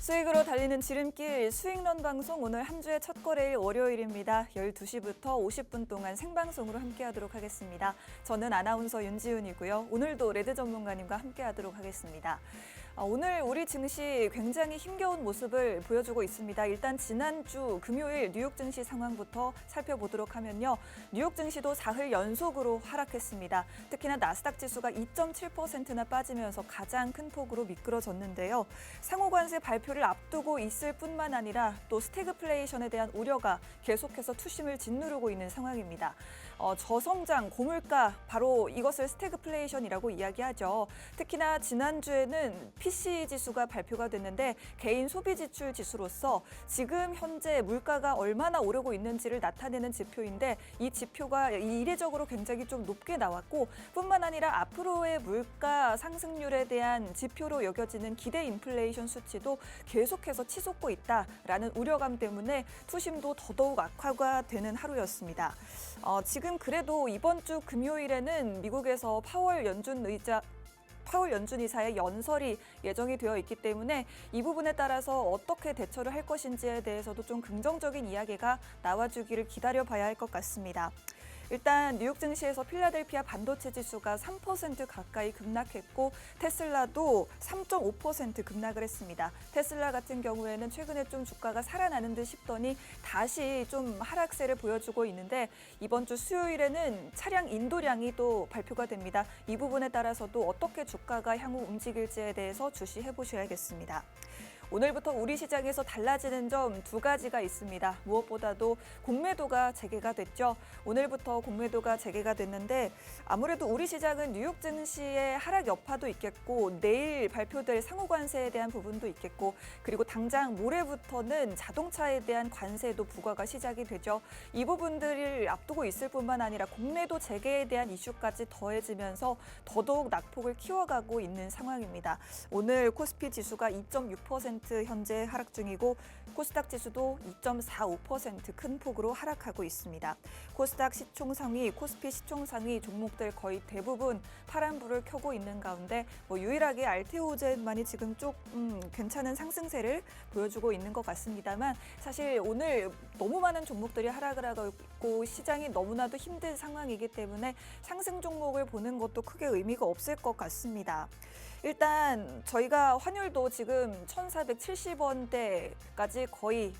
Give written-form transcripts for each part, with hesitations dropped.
수익으로 달리는 지름길 수익런 방송 오늘 한 주의 첫 거래일 월요일입니다. 12시부터 50분 동안 생방송으로 함께하도록 하겠습니다. 저는 아나운서 윤지훈이고요. 오늘도 레드 전문가님과 함께하도록 하겠습니다. 오늘 우리 증시 굉장히 힘겨운 모습을 보여주고 있습니다. 일단 지난주 금요일 뉴욕 증시 상황부터 살펴보도록 하면요. 뉴욕 증시도 사흘 연속으로 하락했습니다. 특히나 나스닥 지수가 2.7%나 빠지면서 가장 큰 폭으로 미끄러졌는데요. 상호관세 발표를 앞두고 있을 뿐만 아니라 또 스태그플레이션에 대한 우려가 계속해서 투심을 짓누르고 있는 상황입니다. 저성장, 고물가, 바로 이것을 스태그플레이션이라고 이야기하죠. 특히나 지난주에는 PCE 지수가 발표가 됐는데 개인 소비 지출 지수로서 지금 현재 물가가 얼마나 오르고 있는지를 나타내는 지표인데 이 지표가 이례적으로 굉장히 좀 높게 나왔고 뿐만 아니라 앞으로의 물가 상승률에 대한 지표로 여겨지는 기대 인플레이션 수치도 계속해서 치솟고 있다라는 우려감 때문에 투심도 더더욱 악화가 되는 하루였습니다. 지금 그래도 이번 주 금요일에는 미국에서 파월 연준 이사의 연설이 예정이 되어 있기 때문에 이 부분에 따라서 어떻게 대처를 할 것인지에 대해서도 좀 긍정적인 이야기가 나와주기를 기다려봐야 할 것 같습니다. 일단 뉴욕 증시에서 필라델피아 반도체 지수가 3% 가까이 급락했고 테슬라도 3.5% 급락을 했습니다. 테슬라 같은 경우에는 최근에 좀 주가가 살아나는 듯 싶더니 다시 좀 하락세를 보여주고 있는데 이번 주 수요일에는 차량 인도량이 또 발표가 됩니다. 이 부분에 따라서도 어떻게 주가가 향후 움직일지에 대해서 주시해 보셔야겠습니다. 오늘부터 우리 시장에서 달라지는 점 두 가지가 있습니다. 무엇보다도 공매도가 재개가 됐죠. 오늘부터 공매도가 재개가 됐는데 아무래도 우리 시장은 뉴욕 증시의 하락 여파도 있겠고 내일 발표될 상호관세에 대한 부분도 있겠고 그리고 당장 모레부터는 자동차에 대한 관세도 부과가 시작이 되죠. 이 부분들을 앞두고 있을 뿐만 아니라 공매도 재개에 대한 이슈까지 더해지면서 더더욱 낙폭을 키워가고 있는 상황입니다. 오늘 코스피 지수가 2.6% 현재 하락 중이고 코스닥 지수도 2.45% 큰 폭으로 하락하고 있습니다. 코스닥 시총상위, 코스피 시총상위 종목들 거의 대부분 파란불을 켜고 있는 가운데 유일하게 알테오젠만이 지금 조금 괜찮은 상승세를 보여주고 있는 것 같습니다만 사실 오늘 너무 많은 종목들이 하락을 하고 있고 시장이 너무나도 힘든 상황이기 때문에 상승 종목을 보는 것도 크게 의미가 없을 것 같습니다. 일단 저희가 환율도 지금 1,470원대까지 거의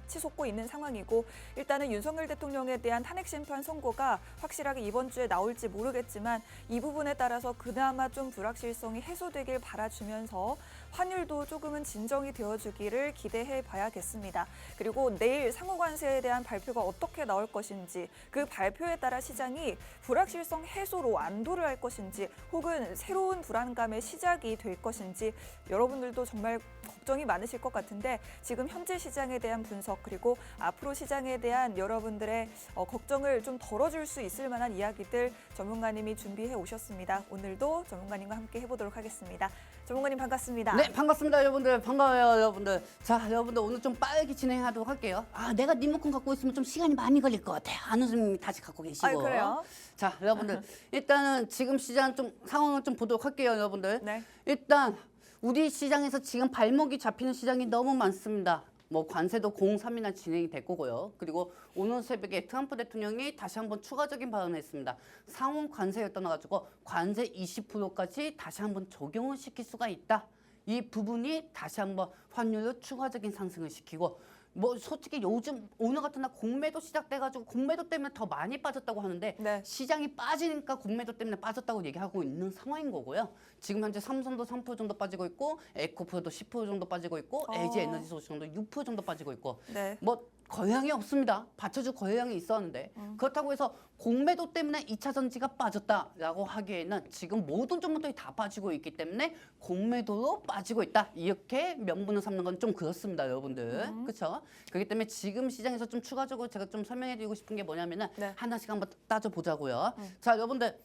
치솟고 있는 상황이고 일단은 윤석열 대통령에 대한 탄핵 심판 선고가 확실하게 이번 주에 나올지 모르겠지만 이 부분에 따라서 그나마 좀 불확실성이 해소되길 바라주면서 환율도 조금은 진정이 되어주기를 기대해 봐야겠습니다. 그리고 내일 상호관세에 대한 발표가 어떻게 나올 것인지 그 발표에 따라 시장이 불확실성 해소로 안도를 할 것인지 혹은 새로운 불안감의 시작이 될 것인지 여러분들도 정말 걱정이 많으실 것 같은데 지금 현재 시장에 대한 분석 그리고 앞으로 시장에 대한 여러분들의 걱정을 좀 덜어줄 수 있을 만한 이야기들 전문가님이 준비해 오셨습니다. 오늘도 전문가님과 함께 해보도록 하겠습니다. 전문가님 반갑습니다. 네, 반갑습니다, 여러분들. 반가워요, 여러분들. 자, 여러분들 오늘 좀 빠르게 진행하도록 할게요. 내가 리모컨 갖고 있으면 좀 시간이 많이 걸릴 것 같아. 아는 선생님이 다시 갖고 계시고. 그래요? 자, 여러분들. 일단은 지금 시장 좀 상황을 좀 보도록 할게요, 여러분들. 네. 일단 우리 시장에서 지금 발목이 잡히는 시장이 너무 많습니다. 관세도 0.3이나 진행이 될 거고요. 그리고 오늘 새벽에 트럼프 대통령이 다시 한번 추가적인 발언을 했습니다. 상온 관세를 떠나가지고 관세 20%까지 다시 한번 적용을 시킬 수가 있다. 이 부분이 다시 한번 환율을 추가적인 상승을 시키고 솔직히 요즘 오늘 같은 날 공매도 시작돼가지고 공매도 때문에 더 많이 빠졌다고 하는데 네. 시장이 빠지니까 공매도 때문에 빠졌다고 얘기하고 있는 상황인 거고요. 지금 현재 삼성도 3% 정도 빠지고 있고 에코프로도 10% 정도 빠지고 있고 LG 에너지 소식도 6% 정도 빠지고 있고 네. 거래량이 없습니다. 받쳐줄 거래량이 있었는데 그렇다고 해서 공매도 때문에 2차 전지가 빠졌다라고 하기에는 지금 모든 종목들이 다 빠지고 있기 때문에 공매도로 빠지고 있다. 이렇게 명분을 삼는 건 좀 그렇습니다, 여러분들. 그렇죠? 그렇기 때문에 지금 시장에서 좀 추가적으로 제가 좀 설명해드리고 싶은 게 뭐냐면은 네. 하나씩 한번 따져보자고요. 자, 여러분들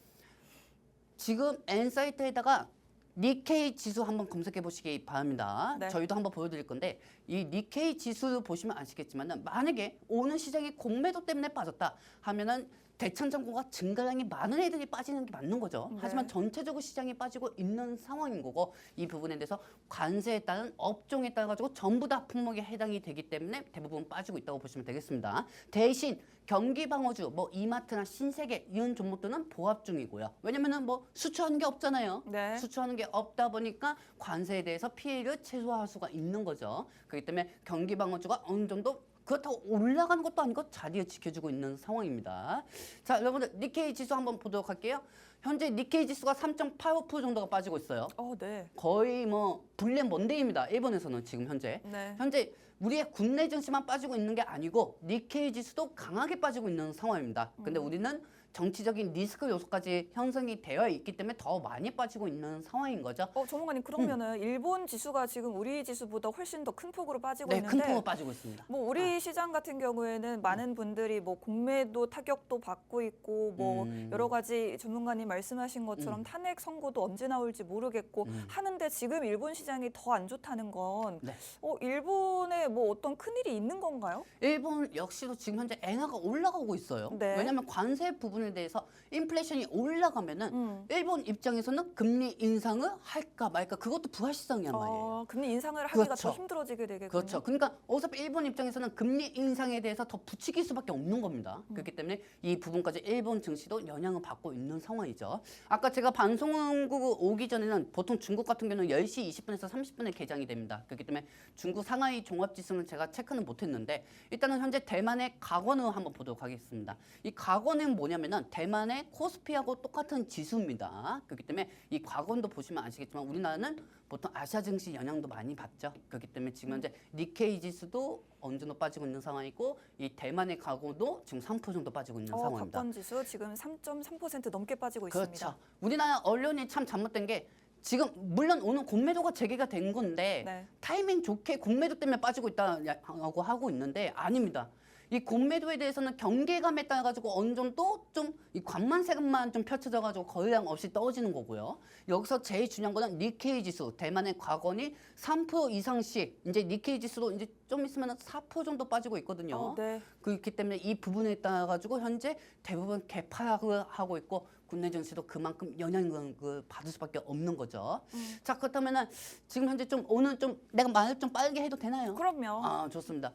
지금 N사이트에다가 니케이 지수 한번 검색해 보시기 바랍니다. 네. 저희도 한번 보여드릴 건데 이 니케이 지수를 보시면 아시겠지만 만약에 오늘 시장이 공매도 때문에 빠졌다 하면은 대천정고가 증가량이 많은 애들이 빠지는 게 맞는 거죠. 네. 하지만 전체적으로 시장이 빠지고 있는 상황인 거고 이 부분에 대해서 관세에 따른 업종에 따라 가지고 전부 다 품목에 해당이 되기 때문에 대부분 빠지고 있다고 보시면 되겠습니다. 대신 경기방어주, 뭐 이마트나 신세계 이런 종목들은 보합 중이고요. 왜냐면은 뭐 수출하는 게 없잖아요. 네. 수출하는 게 없다 보니까 관세에 대해서 피해를 최소화할 수가 있는 거죠. 그렇기 때문에 경기방어주가 어느 정도 그렇다고 올라가는 것도 아니고 자리를 지켜주고 있는 상황입니다. 자, 여러분들 니케이 지수 한번 보도록 할게요. 현재 니케이 지수가 3.85% 정도가 빠지고 있어요. 네. 거의 뭐 블랙 먼데이입니다. 일본에서는 지금 현재. 네. 현재 우리의 국내 증시만 빠지고 있는 게 아니고 니케이 지수도 강하게 빠지고 있는 상황입니다. 근데 우리는 정치적인 리스크 요소까지 형성이 되어 있기 때문에 더 많이 빠지고 있는 상황인 거죠. 전문가님 그러면은 일본 지수가 지금 우리 지수보다 훨씬 더 큰 폭으로 빠지고 네, 있는데 큰 폭으로 빠지고 있습니다. 뭐 우리 시장 같은 경우에는 많은 분들이 뭐 공매도 타격도 받고 있고 뭐 여러 가지 전문가님 말씀하신 것처럼 탄핵 선고도 언제 나올지 모르겠고 하는데 지금 일본 시장이 더 안 좋다는 건 네. 일본에 뭐 어떤 큰일이 있는 건가요? 일본 역시도 지금 현재 엔화가 올라가고 있어요. 네. 왜냐하면 관세 부분에 대해서 인플레이션이 올라가면은 일본 입장에서는 금리 인상을 할까 말까 그것도 불확실성이란 말이에요. 금리 인상을 하기가 그렇죠. 더 힘들어지게 되겠군요. 그렇죠. 그러니까 어차피 일본 입장에서는 금리 인상에 대해서 더 부추길 수밖에 없는 겁니다. 그렇기 때문에 이 부분까지 일본 증시도 영향을 받고 있는 상황이죠. 아까 제가 방송국 오기 전에는 보통 중국 같은 경우는 10시 20분에서 30분에 개장이 됩니다. 그렇기 때문에 중국 상하이 종합지수는 제가 체크는 못했는데 일단은 현재 대만의 각원을 한번 보도록 하겠습니다. 이 각원은 뭐냐면은 대만의 코스피하고 똑같은 지수입니다. 그렇기 때문에 이 각원도 보시면 아시겠지만 우리나라는 보통 아시아 증시 영향도 많이 받죠. 그렇기 때문에 지금 현재 니케이 지수도 어느 정도 빠지고 있는 상황이고 이 대만의 각원도 지금 3% 정도 빠지고 있는 상황입니다. 각권 지수 지금 3.3% 넘게 빠지고 그렇죠. 있습니다. 우리나라 언론이 참 잘못된 게 지금 물론 오늘 공매도가 재개가 된 건데 네. 타이밍 좋게 공매도 때문에 빠지고 있다고 하고 있는데 아닙니다. 이 공매도에 대해서는 경계감에 따라 가지고 어느 정도 좀 이 관만세금만 좀 펼쳐져 가지고 거래량 없이 떨어지는 거고요. 여기서 제일 중요한 거는 니케이 지수 대만의 과거니 3% 이상씩 이제 니케이 지수도 이제 좀 있으면 4% 정도 빠지고 있거든요. 네. 그렇기 때문에 이 부분에 따라 가지고 현재 대부분 개파락을 하고 있고 국내 증시도 그만큼 영향을 받을 수밖에 없는 거죠. 자, 그렇다면은 지금 현재 좀 오늘 좀 내가 말을 좀 빠르게 해도 되나요? 그럼요. 아, 좋습니다.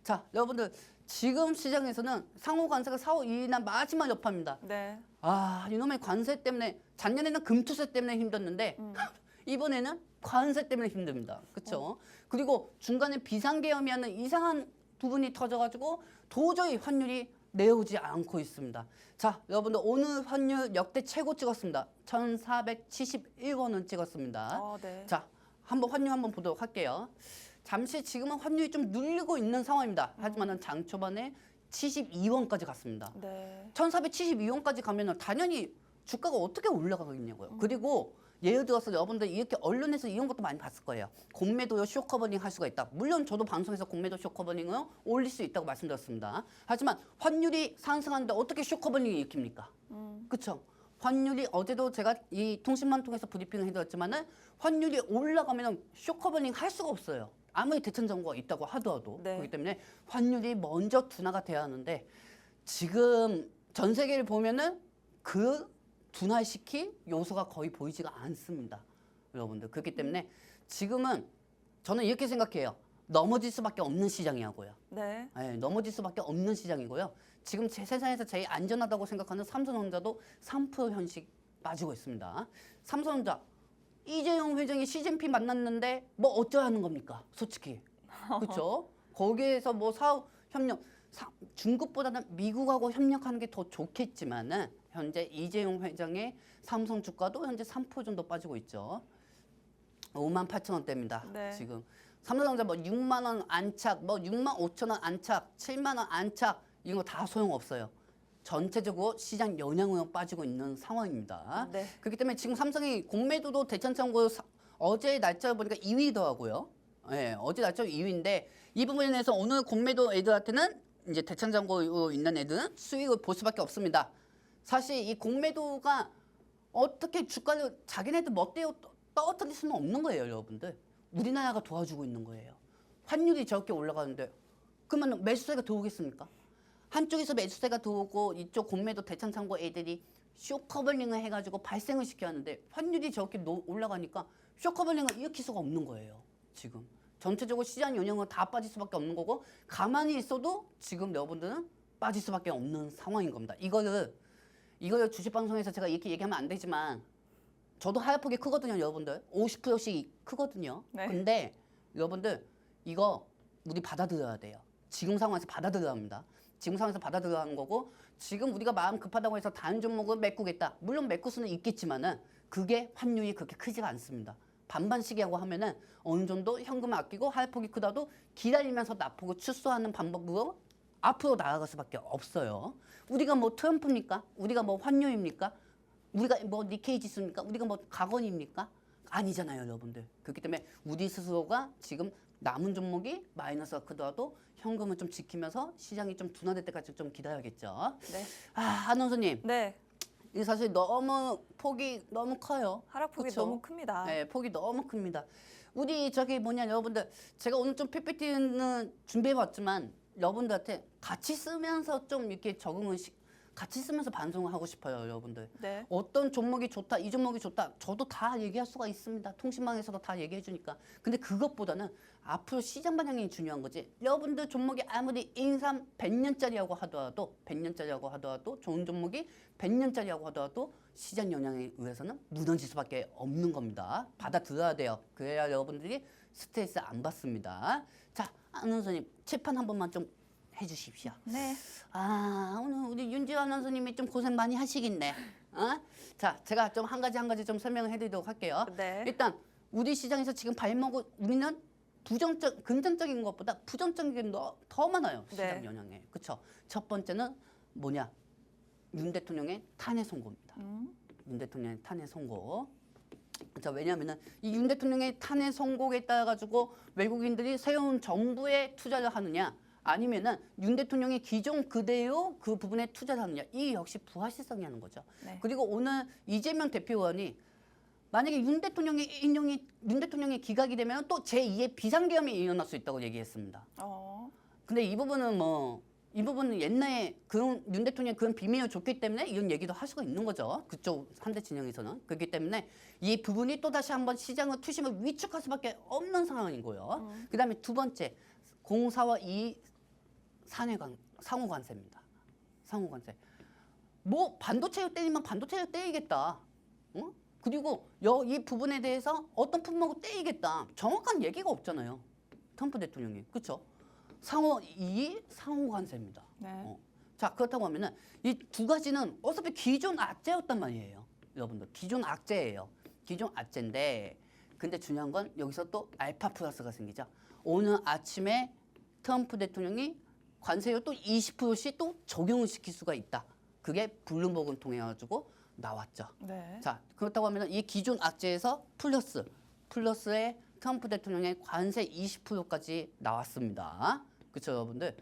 자, 여러분들 지금 시장에서는 상호 관세가 4월 2일날 마지막 여파입니다. 네. 이놈의 관세 때문에 작년에는 금투세 때문에 힘들었는데 이번에는 관세 때문에 힘듭니다. 그렇죠? 그리고 중간에 비상계엄이라는 이상한 부분이 터져가지고 도저히 환율이 내려오지 않고 있습니다. 자, 여러분들 오늘 환율 역대 최고 찍었습니다. 1,471원을 찍었습니다. 네. 자, 한번 환율 한번 보도록 할게요. 잠시 지금은 환율이 좀 눌리고 있는 상황입니다. 하지만은 장 초반에 72원까지 갔습니다. 네. 1,472원까지 가면은 당연히 주가가 어떻게 올라가겠냐고요. 그리고 예를 들어서 여러분들 이렇게 언론에서 이런 것도 많이 봤을 거예요. 공매도요 쇼커버닝 할 수가 있다. 물론 저도 방송에서 공매도 쇼커버닝을 올릴 수 있다고 말씀드렸습니다. 하지만 환율이 상승하는데 어떻게 쇼커버닝이 일으킵니까? 그렇죠? 환율이 어제도 제가 이 통신망 통해서 브리핑을 해드렸지만은 환율이 올라가면은 쇼커버닝 할 수가 없어요. 아무리 대천 정부가 있다고 하더라도. 네. 그렇기 때문에 환율이 먼저 둔화가 돼야 하는데 지금 전 세계를 보면은 그 둔화시킬 요소가 거의 보이지가 않습니다. 여러분들. 그렇기 때문에 지금은 저는 이렇게 생각해요. 넘어질 수밖에 없는 시장이라고요. 네. 네, 넘어질 수밖에 없는 시장이고요. 지금 제 세상에서 제일 안전하다고 생각하는 삼성전자도 3% 현식 빠지고 있습니다. 삼성전자 이재용 회장이 시진핑 만났는데 뭐 어쩌라는 겁니까? 솔직히. 그렇죠? 거기에서 뭐 사업 협력 중국보다는 미국하고 협력하는 게 더 좋겠지만은 현재 이재용 회장의 삼성 주가도 현재 3% 정도 빠지고 있죠. 58,000원대입니다. 네. 지금 삼성전자 뭐 6만 원 안착, 뭐 6만 5천 원 안착, 7만 원 안착 이런 거 다 소용없어요. 전체적으로 시장 영향으로 빠지고 있는 상황입니다. 네. 그렇기 때문에 지금 삼성이 공매도도 대천창고 어제 날짜를 보니까 2위더라고요. 네, 어제 날짜 2위인데 이 부분에 대해서 오늘 공매도 애들한테는 이제 대천창고로 있는 애들은 수익을 볼 수밖에 없습니다. 사실 이 공매도가 어떻게 주가를 자기네들 멋대로 떨어뜨릴 수는 없는 거예요, 여러분들. 우리나라가 도와주고 있는 거예요. 환율이 저렇게 올라가는데 그러면 매수세가 들어오겠습니까? 한쪽에서 매수세가 들어오고 이쪽 공매도 대창창고 애들이 쇼커버링을 해가지고 발생을 시켜야 하는데 환율이 저렇게 올라가니까 쇼커버링을 일으킬 수가 없는 거예요. 지금 전체적으로 시장 영향은 다 빠질 수밖에 없는 거고 가만히 있어도 지금 여러분들은 빠질 수밖에 없는 상황인 겁니다. 이거를 주식방송에서 제가 이렇게 얘기하면 안 되지만 저도 하얗게 크거든요, 여러분들. 50%씩 크거든요. 네. 근데 여러분들 이거 우리 받아들여야 돼요. 지금 상황에서 받아들여야 합니다. 지금 상황에서 받아들여야 하는 거고 지금 우리가 마음 급하다고 해서 다른 종목을 메꾸겠다. 물론 메꿀 수는 있겠지만은 그게 환율이 그렇게 크지가 않습니다. 반반씩이라고 하면은 어느 정도 현금을 아끼고 하향폭이 크다도 기다리면서 납폭을 축소하는 방법으로 앞으로 나아갈 수밖에 없어요. 우리가 뭐 트럼프입니까? 우리가 뭐 환율입니까? 우리가 뭐 니케이 지수입니까? 우리가 뭐 가건입니까? 아니잖아요, 여러분들. 그렇기 때문에 우리 스스로가 지금 남은 종목이 마이너스가 크더라도 현금을 좀 지키면서 시장이 좀 둔화될 때까지 좀 기다려야겠죠. 네. 한원수님. 네. 이 사실 너무 폭이 너무 커요. 하락폭이 그쵸? 너무 큽니다. 네, 폭이 너무 큽니다. 우리 저기 뭐냐 여러분들 제가 오늘 좀 PPT는 준비해봤지만 여러분들한테 같이 쓰면서 좀 이렇게 같이 쓰면서 반성을 하고 싶어요, 여러분들. 네. 어떤 종목이 좋다, 이 종목이 좋다, 저도 다 얘기할 수가 있습니다. 통신망에서도 다 얘기해 주니까. 근데 그것보다는 앞으로 시장 방향이 중요한 거지. 여러분들 종목이 아무리 인삼 100년짜리라고 하더라도 좋은 종목이 100년짜리라고 하더라도 시장 영향에 의해서는 무너질 수밖에 없는 겁니다. 받아들여야 돼요. 그래야 여러분들이 스트레스 안 받습니다. 자, 아나운서님 재판 한 번만 좀 해주십시오. 네. 오늘 우리 윤지호 아나운서님이 좀 고생 많이 하시겠네. 자, 제가 좀 한 가지 좀 설명을 해드리도록 할게요. 네. 일단 우리 시장에서 지금 우리는 긍정적인 것보다 부정적인 게 더 많아요. 시장 네. 영향에. 그렇죠? 첫 번째는 뭐냐? 윤 대통령의 탄핵 선고입니다. 윤 대통령의 탄핵 선고. 자, 왜냐하면은 이 윤 대통령의 탄핵 선고에 따라 가지고 외국인들이 새로운 정부에 투자를 하느냐, 아니면은 윤 대통령의 기존 그대로 그 부분에 투자를 하느냐, 이 역시 부합실성이 하는 거죠. 네. 그리고 오늘 이재명 대표의원이 만약에 윤 대통령이 기각이 되면 또 제2의 비상계엄이 일어날 수 있다고 얘기했습니다. 근데 이 부분은 옛날에 윤 대통령이 그런 비밀을 줬기 때문에 이런 얘기도 할 수가 있는 거죠. 그쪽 상대 진영에서는. 그렇기 때문에 이 부분이 또 다시 한번 시장의 투심을 위축할 수밖에 없는 상황인 거예요. 그다음에 두 번째, 공사와 이 상호관세입니다. 상호관세. 뭐 반도체를 때리면 반도체를 때리겠다. 응? 그리고 이 부분에 대해서 어떤 품목을 떼이겠다. 정확한 얘기가 없잖아요. 트럼프 대통령이. 그렇죠? 상호관세입니다. 네. 자, 그렇다고 하면은 이 두 가지는 어차피 기존 악재였단 말이에요. 여러분들. 기존 악재예요. 기존 악재인데 근데 중요한 건 여기서 또 알파 플러스가 생기죠. 오늘 아침에 트럼프 대통령이 관세율 또 20%씩 또 적용을 시킬 수가 있다. 그게 블룸버그를 통해 가지고 나왔죠. 네. 자, 그렇다고 하면 이 기존 악재에서 플러스에 트럼프 대통령의 관세 20%까지 나왔습니다. 그렇죠, 여러분들?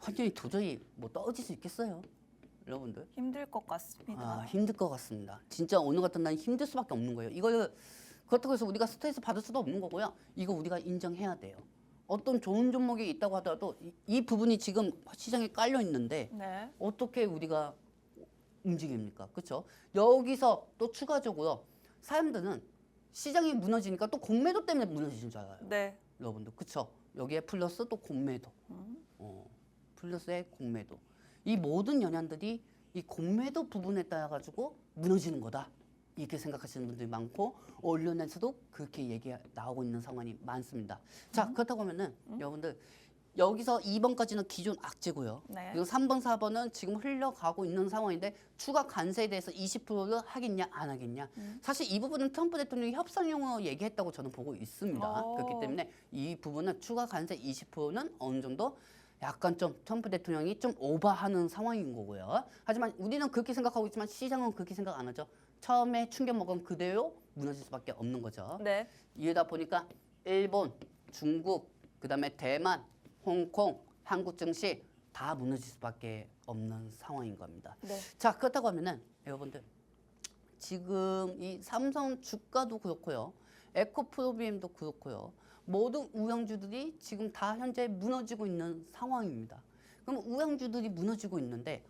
환율이 도저히 뭐 떨어질 수 있겠어요, 여러분들? 힘들 것 같습니다. 힘들 것 같습니다. 진짜 오늘 같은 날은 힘들 수밖에 없는 거예요. 이거를 그렇다고 해서 우리가 스트레스 받을 수도 없는 거고요. 이거 우리가 인정해야 돼요. 어떤 좋은 종목이 있다고 하더라도 이 부분이 지금 시장에 깔려 있는데 네. 어떻게 우리가 움직입니까? 그렇죠? 여기서 또 추가적으로 사람들은 시장이 무너지니까 또 공매도 때문에 무너지는 줄 알아요. 네. 여러분들 그렇죠? 여기에 플러스 또 공매도. 플러스의 공매도. 이 모든 영향들이 이 공매도 부분에 따라 가지고 무너지는 거다. 이렇게 생각하시는 분들이 많고 언론에서도 그렇게 얘기 나오고 있는 상황이 많습니다. 자, 그렇다고 하면은 여러분들 여기서 2번까지는 기존 악재고요. 네. 그리고 3번, 4번은 지금 흘러가고 있는 상황인데 추가 관세에 대해서 20%를 하겠냐 안 하겠냐. 사실 이 부분은 트럼프 대통령이 협상용으로 얘기했다고 저는 보고 있습니다. 그렇기 때문에 이 부분은 추가 관세 20%는 어느 정도 약간 좀 트럼프 대통령이 좀 오버하는 상황인 거고요. 하지만 우리는 그렇게 생각하고 있지만 시장은 그렇게 생각 안 하죠. 처음에 충격 먹은 그대로 무너질 수밖에 없는 거죠. 네. 이러다 보니까 일본, 중국, 그다음에 대만, 홍콩, 한국 증시 다 무너질 수밖에 없는 상황인 겁니다. 네. 자, 그렇다고 하면은 여러분들 지금 이 삼성 주가도 그렇고요. 에코프로비엠도 그렇고요. 모든 우량주들이 지금 다 현재 무너지고 있는 상황입니다. 그럼 우량주들이 무너지고 있는데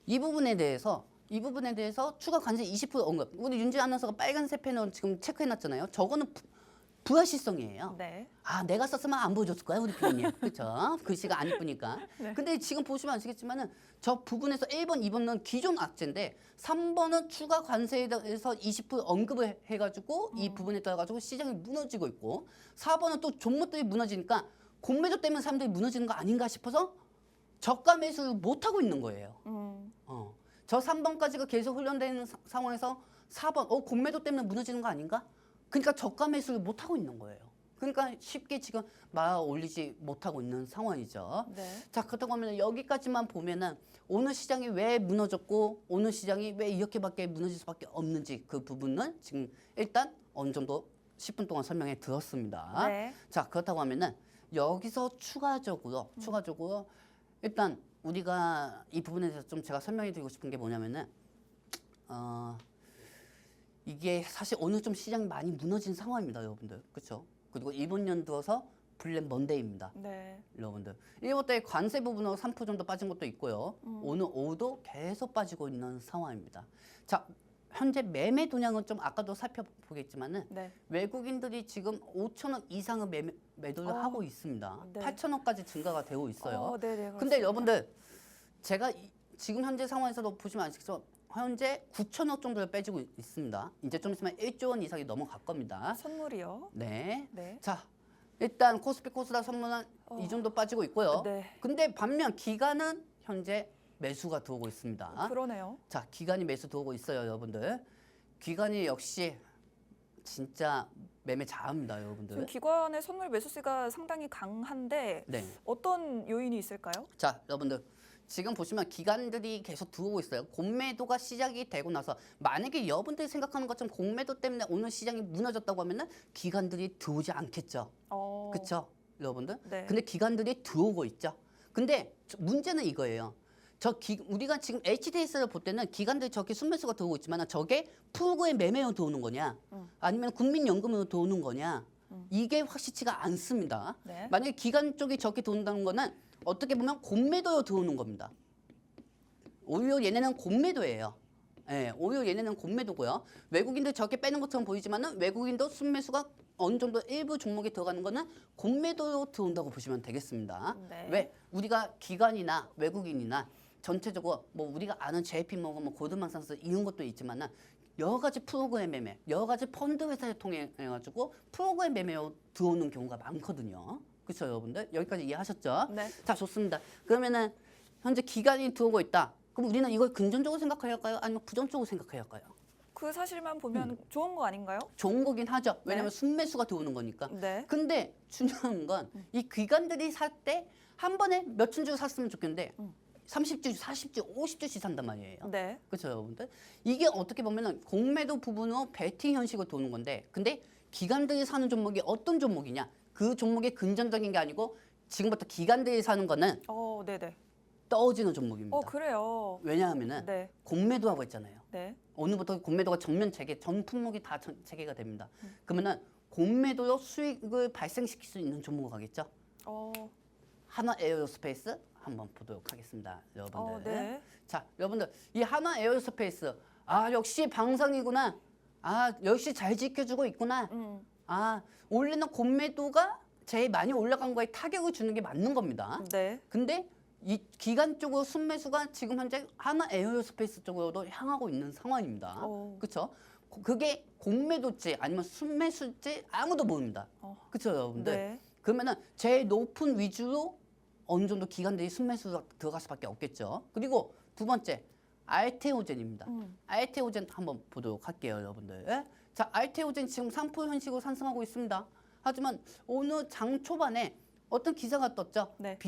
이 부분에 대해서 추가 관세 20% 언급. 우리 윤지 아나운서가 빨간색 패널 지금 체크해놨잖아요. 저거는 불확실성이에요. 네. 아, 내가 썼으면 안 보여줬을 거야, 우리 PD님. 그렇죠? 글씨가 안 이쁘니까. 네. 근데 지금 보시면 아시겠지만은 저 부분에서 1번, 2번은 기존 악재인데 3번은 추가 관세에 대해서 20% 언급을 해가지고 이 부분에 따라가지고 시장이 무너지고 있고 4번은 또 종목들이 무너지니까 공매도 때문에 사람들이 무너지는 거 아닌가 싶어서 저가 매수를 못 하고 있는 거예요. 저 3번까지가 계속 훈련되는 상황에서 4번, 공매도 때문에 무너지는 거 아닌가? 그러니까 저가 매수를 못 하고 있는 거예요. 그러니까 쉽게 지금 말 올리지 못하고 있는 상황이죠. 네. 자, 그렇다고 하면 여기까지만 보면은 오늘 시장이 왜 무너졌고 오늘 시장이 왜 이렇게밖에 무너질 수밖에 없는지 그 부분은 지금 일단 어느 정도 10분 동안 설명해 드렸습니다. 네. 자, 그렇다고 하면은 여기서 추가적으로 일단 우리가 이 부분에 대해서 좀 제가 설명해 드리고 싶은 게 뭐냐면은 이게 사실 오늘 좀 시장이 많이 무너진 상황입니다, 여러분들. 그렇죠? 그리고 이번 연도에서 블랙 먼데이입니다. 네. 여러분들. 이번 때 관세 부분으로 3% 정도 빠진 것도 있고요. 오늘 오후도 계속 빠지고 있는 상황입니다. 자, 현재 매매 동향은 좀 아까도 살펴보겠지만은 네. 외국인들이 지금 5천억 이상의 매도를 하고 있습니다. 네. 8천억까지 증가가 되고 있어요. 네네. 근데 그렇습니다. 여러분들 제가 지금 현재 상황에서도 보시면 아시겠죠? 현재 9천억 정도를 빼지고 있습니다. 이제 좀 있으면 1조 원 이상이 넘어갈 겁니다. 선물이요. 네. 네. 자, 일단 코스피 코스닥 선물은 이 정도 빠지고 있고요. 네. 근데 반면 기관은 현재 매수가 들어오고 있습니다. 그러네요. 자, 기관이 매수 들어오고 있어요, 여러분들. 기관이 역시 진짜 매매 잘합니다, 지금 여러분들. 기관의 선물 매수세가 상당히 강한데 네. 어떤 요인이 있을까요? 자, 여러분들. 지금 보시면 기관들이 계속 들어오고 있어요. 공매도가 시작이 되고 나서 만약에 여러분들이 생각하는 것처럼 공매도 때문에 오늘 시장이 무너졌다고 하면은 기관들이 들어오지 않겠죠. 그렇죠, 여러분들? 네. 근데 기관들이 들어오고 있죠. 근데 문제는 이거예요. 우리가 지금 HDS를 볼 때는 기관들이 저렇게 순매수가 들어오고 있지만 저게 풀고의 매매로 들어오는 거냐 아니면 국민연금으로 들어오는 거냐 이게 확실치가 않습니다. 네. 만약에 기관 쪽이 저렇게 들어온다는 거는 어떻게 보면 공매도로 들어오는 겁니다. 오히려 얘네는 공매도예요. 예, 오히려 얘네는 공매도고요. 외국인들 저렇게 빼는 것처럼 보이지만은 외국인도 순매수가 어느 정도 일부 종목에 들어가는 거는 공매도로 들어온다고 보시면 되겠습니다. 네. 왜? 우리가 기관이나 외국인이나 전체적으로 뭐 우리가 아는 JP모건, 뭐 고드만삭스 이런 것도 있지만은 여러 가지 프로그램 매매, 여러 가지 펀드 회사를 통해 가지고 프로그램 매매로 들어오는 경우가 많거든요. 그렇죠, 여러분들? 여기까지 이해하셨죠? 네. 자, 좋습니다. 그러면은 현재 기관이 들어오고 있다. 그럼 우리는 이걸 긍정적으로 생각해야 할까요? 아니면 부정적으로 생각해야 할까요? 그 사실만 보면 좋은 거 아닌가요? 좋은 거긴 하죠. 왜냐면 네. 순매수가 들어오는 거니까. 네. 근데 중요한 건 이 기관들이 살 때 한 번에 몇천 주 샀으면 좋겠는데 30주, 40주, 50주씩 산단 말이에요. 네. 그렇죠, 여러분들? 이게 어떻게 보면은 공매도 부분으로 베팅 형식으로 도는 건데 근데 기관들이 사는 종목이 어떤 종목이냐? 그 종목이 긍정적인 게 아니고 지금부터 기관들이 사는 거는 네네. 떨어지는 종목입니다. 그래요. 왜냐하면은 네. 공매도하고 있잖아요. 네. 오늘부터 공매도가 전면 재개, 전 품목이 다 재개가 됩니다. 그러면은 공매도로 수익을 발생시킬 수 있는 종목으로 가겠죠. 하나 에어로스페이스 한번 보도록 하겠습니다, 여러분들. 네. 자, 여러분들 이 하나 에어로스페이스 역시 방산이구나. 역시 잘 지켜주고 있구나. 올리는 공매도가 제일 많이 올라간 거에 타격을 주는 게 맞는 겁니다. 네. 근데 이 기간 쪽으로 순매수가 지금 현재 하나 에어로스페이스 쪽으로도 향하고 있는 상황입니다. 그렇죠? 그게 공매도지 아니면 순매수지 아무도 모릅니다. 그렇죠, 여러분들? 네. 그러면은 제일 높은 위주로 어느 정도 기관들이 순매수가 들어갈 수밖에 없겠죠. 그리고 두 번째 알테오젠입니다. 알테오젠 한번 보도록 할게요, 여러분들. 자, 알테오젠 지금 3% 현식으로 상승하고 있습니다. 하지만 오늘 장 초반에 어떤 기사가 떴죠? 네.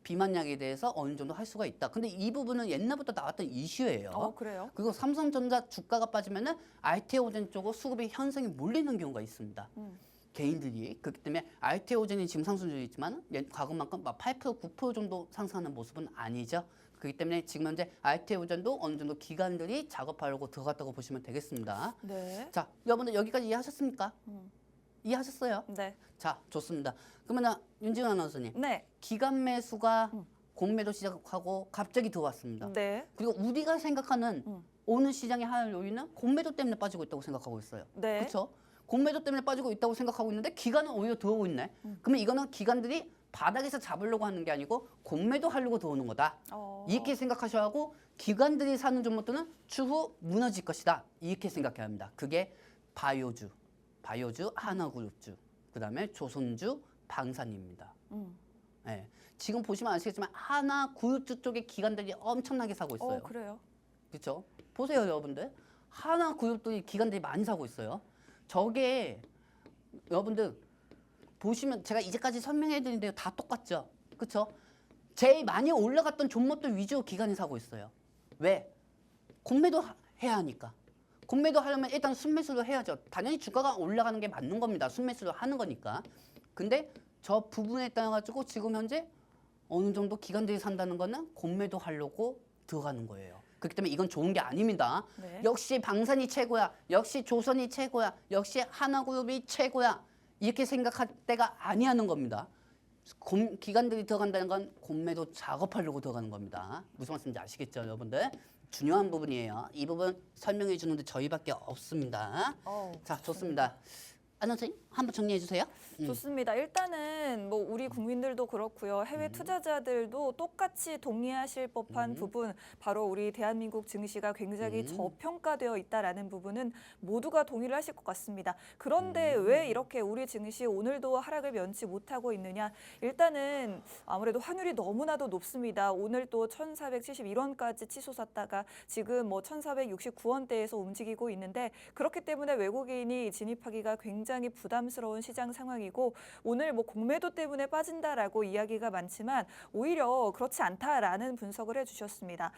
비만약에 대해서 어느 정도 할 수가 있다. 근데 이 부분은 옛날부터 나왔던 이슈예요. 그래요? 그리고 삼성전자 주가가 빠지면은 알테오젠 쪽으로 수급이 현상이 몰리는 경우가 있습니다. 개인들이 그렇기 때문에 알테오젠이 지금 상승 중에 있지만 과거만큼 막 8%, 9% 정도 상승하는 모습은 아니죠. 그렇기 때문에 지금 현재 알테오젠도 어느 정도 기관들이 작업하려고 들어갔다고 보시면 되겠습니다. 네. 자, 여러분들 여기까지 이해하셨습니까? 이해하셨어요? 네. 자, 좋습니다. 그러면 윤지은 아나운서님, 네. 기관 매수가 공매도 시작하고 갑자기 들어왔습니다. 네. 그리고 우리가 생각하는 오늘 시장의 하락 요인은 공매도 때문에 빠지고 있다고 생각하고 있어요. 네. 그렇죠? 공매도 때문에 빠지고 있다고 생각하고 있는데 기관은 오히려 들어오고 있네. 그러면 이거는 기관들이 바닥에서 잡으려고 하는 게 아니고 공매도 하려고 들어오는 거다. 이렇게 생각하셔야 하고 기관들이 사는 종목들은 추후 무너질 것이다. 이렇게 생각해야 합니다. 그게 바이오주, 하나그룹주, 그다음에 조선주, 방산입니다. 네. 지금 보시면 아시겠지만 하나그룹주 쪽에 기관들이 엄청나게 사고 있어요. 그래요. 그렇죠? 보세요, 여러분들. 하나그룹들이 기관들이 많이 사고 있어요. 저게 여러분들 보시면 제가 이제까지 설명해 드린 다 똑같죠? 그렇죠? 제일 많이 올라갔던 종목들 위주로 기관이 사고 있어요. 왜? 공매도 해야 하니까. 공매도 하려면 일단 순매수를 해야죠. 당연히 주가가 올라가는 게 맞는 겁니다. 순매수를 하는 거니까. 근데 저 부분에 따라 가지고 지금 현재 어느 정도 기관들이 산다는 거는 공매도 하려고 들어가는 거예요. 그렇기 때문에 이건 좋은 게 아닙니다. 네. 역시 방산이 최고야. 역시 조선이 최고야. 역시 하나그룹이 최고야. 이렇게 생각할 때가 아니하는 겁니다. 기관들이 들어간다는 건 공매도 작업하려고 들어가는 겁니다. 무슨 말씀인지 아시겠죠, 여러분들? 중요한 부분이에요. 이 부분 설명해 주는데 저희밖에 없습니다. 자, 좋습니다. 아나운서님 한번 정리해 주세요. 좋습니다. 일단은 뭐 우리 국민들도 그렇고요. 해외 투자자들도 똑같이 동의하실 법한 부분, 바로 우리 대한민국 증시가 굉장히 저평가되어 있다라는 부분은 모두가 동의를 하실 것 같습니다. 그런데 왜 이렇게 우리 증시 오늘도 하락을 면치 못하고 있느냐? 일단은 아무래도 환율이 너무나도 높습니다. 오늘 또 1,471원까지 치솟았다가 지금 뭐 1,469원대에서 움직이고 있는데, 그렇기 때문에 외국인이 진입하기가 굉장히 부담스러운 시장 상황이고, 오늘 뭐 공매도 때문에 빠진다라고 이야기가 많지만 오히려 그렇지 않다라는 분석을 해주셨습니다.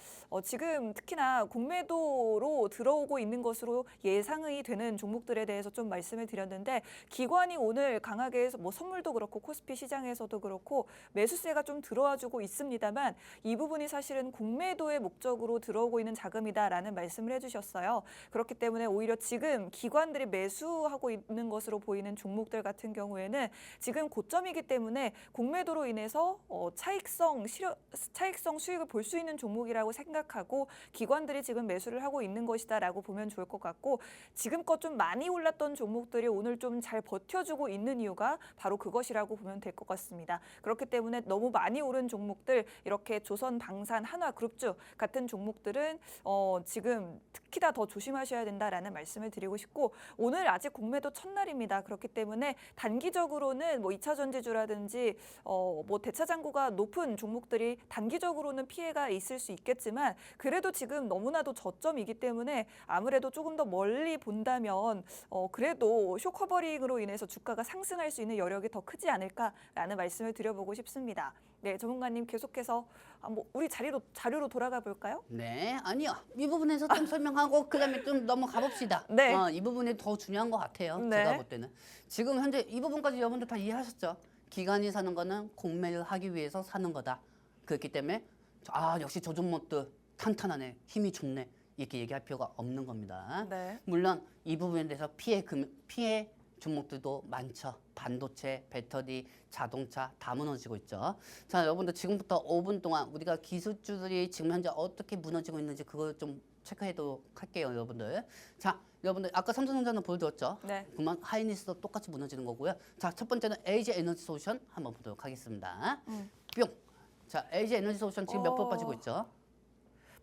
지금 특히나 공매도로 들어오고 있는 것으로 예상이 되는 종목들에 대해서 좀 말씀을 드렸는데, 기관이 오늘 강하게 뭐 선물도 그렇고 코스피 시장에서도 그렇고 매수세가 좀 들어와주고 있습니다만, 이 부분이 사실은 공매도의 목적으로 들어오고 있는 자금이다라는 말씀을 해주셨어요. 그렇기 때문에 오히려 지금 기관들이 매수하고 있는 것으로 보이는 종목들 같은 경우에는 지금 고점이기 때문에 공매도로 인해서 차익성 수익을 볼 수 있는 종목이라고 생각하고 기관들이 지금 매수를 하고 있는 것이다라고 보면 좋을 것 같고, 지금껏 좀 많이 올랐던 종목들이 오늘 좀 잘 버텨주고 있는 이유가 바로 그것이라고 보면 될 것 같습니다. 그렇기 때문에 너무 많이 오른 종목들, 이렇게 조선, 방산, 한화그룹주 같은 종목들은 지금 특히나 더 조심하셔야 된다라는 말씀을 드리고 싶고, 오늘 아직 공매도 첫날입니다. 그렇기 때문에 단기적으로는 뭐 2차 전지주라든지 뭐 대차장고가 높은 종목들이 단기적으로는 피해가 있을 수 있겠지만, 그래도 지금 너무나도 저점이기 때문에 아무래도 조금 더 멀리 본다면 그래도 쇼커버링으로 인해서 주가가 상승할 수 있는 여력이 더 크지 않을까라는 말씀을 드려보고 싶습니다. 네, 전문가님 계속해서 뭐 우리 자료로 돌아가 볼까요? 네, 아니요. 이 부분에서 좀 설명하고 그다음에 좀 넘어가 봅시다. 네. 이 부분이 더 중요한 것 같아요. 네. 제가 볼 때는. 지금 현재 이 부분까지 여러분들 다 이해하셨죠? 기관이 사는 거는 공매를 하기 위해서 사는 거다. 그렇기 때문에 역시 저 종목들 탄탄하네, 힘이 좋네, 이렇게 얘기할 필요가 없는 겁니다. 네. 물론 이 부분에 대해서 피해 종목들도 많죠. 반도체, 배터리, 자동차 다 무너지고 있죠. 자, 여러분들 지금부터 5분 동안 우리가 기술주들이 지금 현재 어떻게 무너지고 있는지 그걸 좀 체크해도록 할게요, 여러분들. 자, 여러분들 아까 삼성전자는 보여드렸죠? 네. 그러면 하이닉스도 똑같이 무너지는 거고요. 자, 첫 번째는 LG 에너지 솔루션 한번 보도록 하겠습니다. 뿅. 자, LG 에너지 솔루션 지금 몇 % 빠지고 있죠?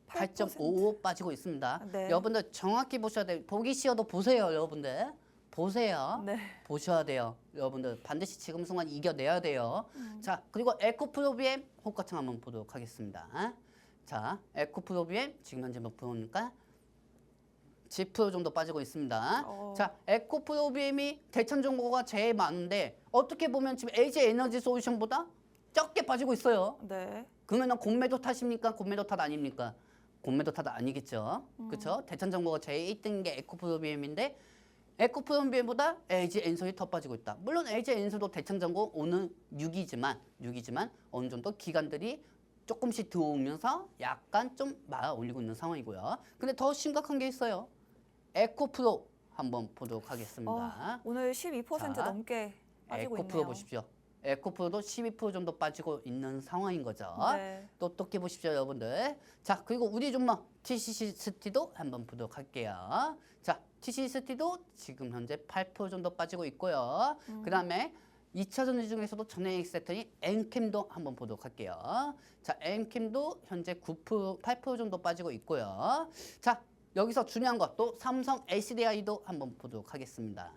8.55 빠지고 있습니다. 네. 여러분들 정확히 보셔야 돼요. 보기 쉬워도 보세요, 여러분들. 보세요. 네. 보셔야 돼요. 여러분들 반드시 지금 순간 이겨내야 돼요. 자, 그리고 에코프로비엠 호가창 한번 보도록 하겠습니다. 자, 에코프로비엠 지금 현재 몇 프로입니까? 10% 정도 빠지고 있습니다. 자, 에코프로비엠이 대천 정보가 제일 많은데 어떻게 보면 지금 LG 에너지 솔루션보다 적게 빠지고 있어요. 네. 그러면 공매도 탓입니까? 공매도 탓 아닙니까? 공매도 탓 아니겠죠. 그렇죠? 대천 정보가 제일 1등인 게 에코프로비엠인데 에코프로비엠보다 LG 엔솔이 더 빠지고 있다. 물론 LG 엔솔도 대창전고 오늘 6이지만 어느 정도 기관들이 조금씩 들어오면서 약간 좀 말아 올리고 있는 상황이고요. 근데 더 심각한 게 있어요. 에코프로 한번 보도록 하겠습니다. 오늘 12% 자, 넘게 빠지고 에코프로 있네요. 보십시오. 에코프로도 12% 정도 빠지고 있는 상황인 거죠. 네. 똑똑해 보십시오, 여러분들. 자, 그리고 우리 종목 TCC 스티도 한번 보도록 할게요. 자, TCC 스티도 지금 현재 8% 정도 빠지고 있고요. 그다음에 2차 전지 중에서도 전해익 세터인 엔캠도 한번 보도록 할게요. 자, 엔캠도 현재 9%, 8% 정도 빠지고 있고요. 자, 여기서 중요한 것도 삼성 SDI도 한번 보도록 하겠습니다.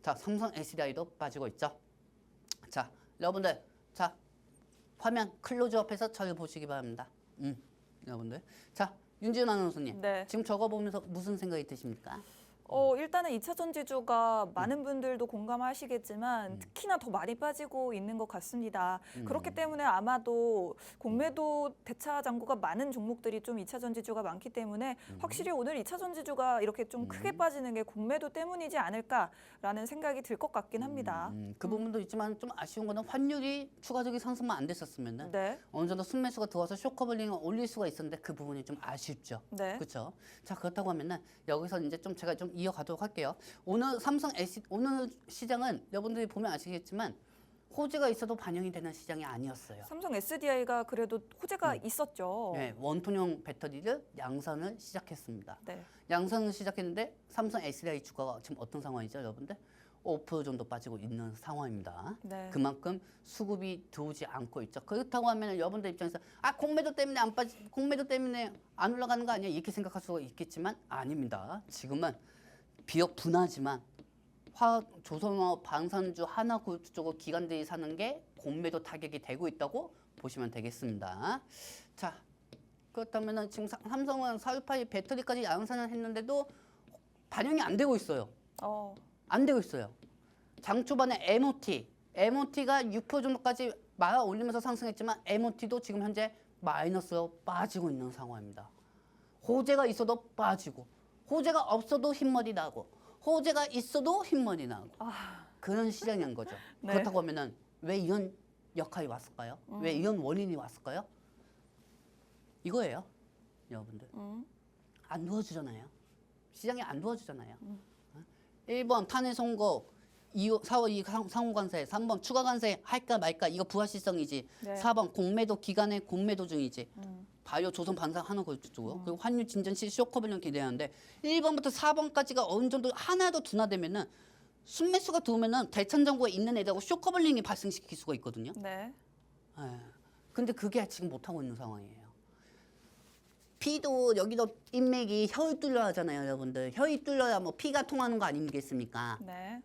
자, 삼성 SDI도 빠지고 있죠. 자, 여러분들, 자, 화면 클로즈업해서 저를 보시기 바랍니다. 여러분들. 자, 윤지은 아나운서님. 네. 지금 저거 보면서 무슨 생각이 드십니까? 일단은 2차 전지주가 많은 분들도 공감하시겠지만 특히나 더 많이 빠지고 있는 것 같습니다. 그렇기 때문에 아마도 공매도 대차 잔고가 많은 종목들이 좀 2차 전지주가 많기 때문에 확실히 오늘 2차 전지주가 이렇게 좀 크게 빠지는 게 공매도 때문이지 않을까라는 생각이 들 것 같긴 합니다. 그 부분도 있지만 좀 아쉬운 거는 환율이 추가적인 상승만 안 됐었으면 네. 어느 정도 순매수가 들어와서 쇼커블링을 올릴 수가 있었는데 그 부분이 좀 아쉽죠. 네. 그렇죠. 자, 그렇다고 하면은 여기서 이제 좀 제가 좀 이어가도록 할게요. 오늘 오늘 시장은 여러분들이 보면 아시겠지만 호재가 있어도 반영이 되는 시장이 아니었어요. 삼성 SDI가 그래도 호재가 있었죠. 네, 원통형 배터리를 양산을 시작했습니다. 네. 양산을 시작했는데 삼성 SDI 주가가 지금 어떤 상황이죠, 여러분들? 5% 정도 빠지고 있는 상황입니다. 네. 그만큼 수급이 들어오지 않고 있죠. 그렇다고 하면 여러분들 입장에서 공매도 때문에 공매도 때문에 안 올라가는 거 아니야? 이렇게 생각할 수가 있겠지만 아닙니다. 지금은 비록 분하지만 조선업, 방산주, 하나그룹 쪽으로 기관들이 사는 게 공매도 타격이 되고 있다고 보시면 되겠습니다. 자, 그렇다면 지금 삼성은 418 배터리까지 양산을 했는데도 반영이 안 되고 있어요. 안 되고 있어요. 장 초반에 MOT가 6% 정도까지 말아 올리면서 상승했지만 MOT도 지금 현재 마이너스로 빠지고 있는 상황입니다. 호재가 있어도 빠지고 호재가 없어도 흰머리 나고 호재가 있어도 흰머리 나고 그런 시장인 거죠. 네. 그렇다고 하면은 왜 이런 역할이 왔을까요? 왜 이런 원인이 왔을까요? 이거예요, 여러분들. 안 도와주잖아요. 시장이 안 도와주잖아요. 1번 탄핵 선고, 4월 2 상호관세, 3번 추가관세 할까 말까 이거 부합실성이지. 네. 4번 공매도 기간에 공매도 중이지. 바이오 조선 반사 하는 거 쪽으로. 그리고 환율 진전 시 쇼커블링 기대하는데 1번부터 4번까지가 어느 정도 하나도 둔화되면은 순매수가 들어오면은 대천정고에 있는 애들하고 쇼커블링이 발생시킬 수가 있거든요. 네. 근데 그게 지금 못하고 있는 상황이에요. 피도 여기도 인맥이 혀를 뚫려 하잖아요, 여러분들. 혀이 뚫려야 뭐 피가 통하는 거 아니겠습니까? 네.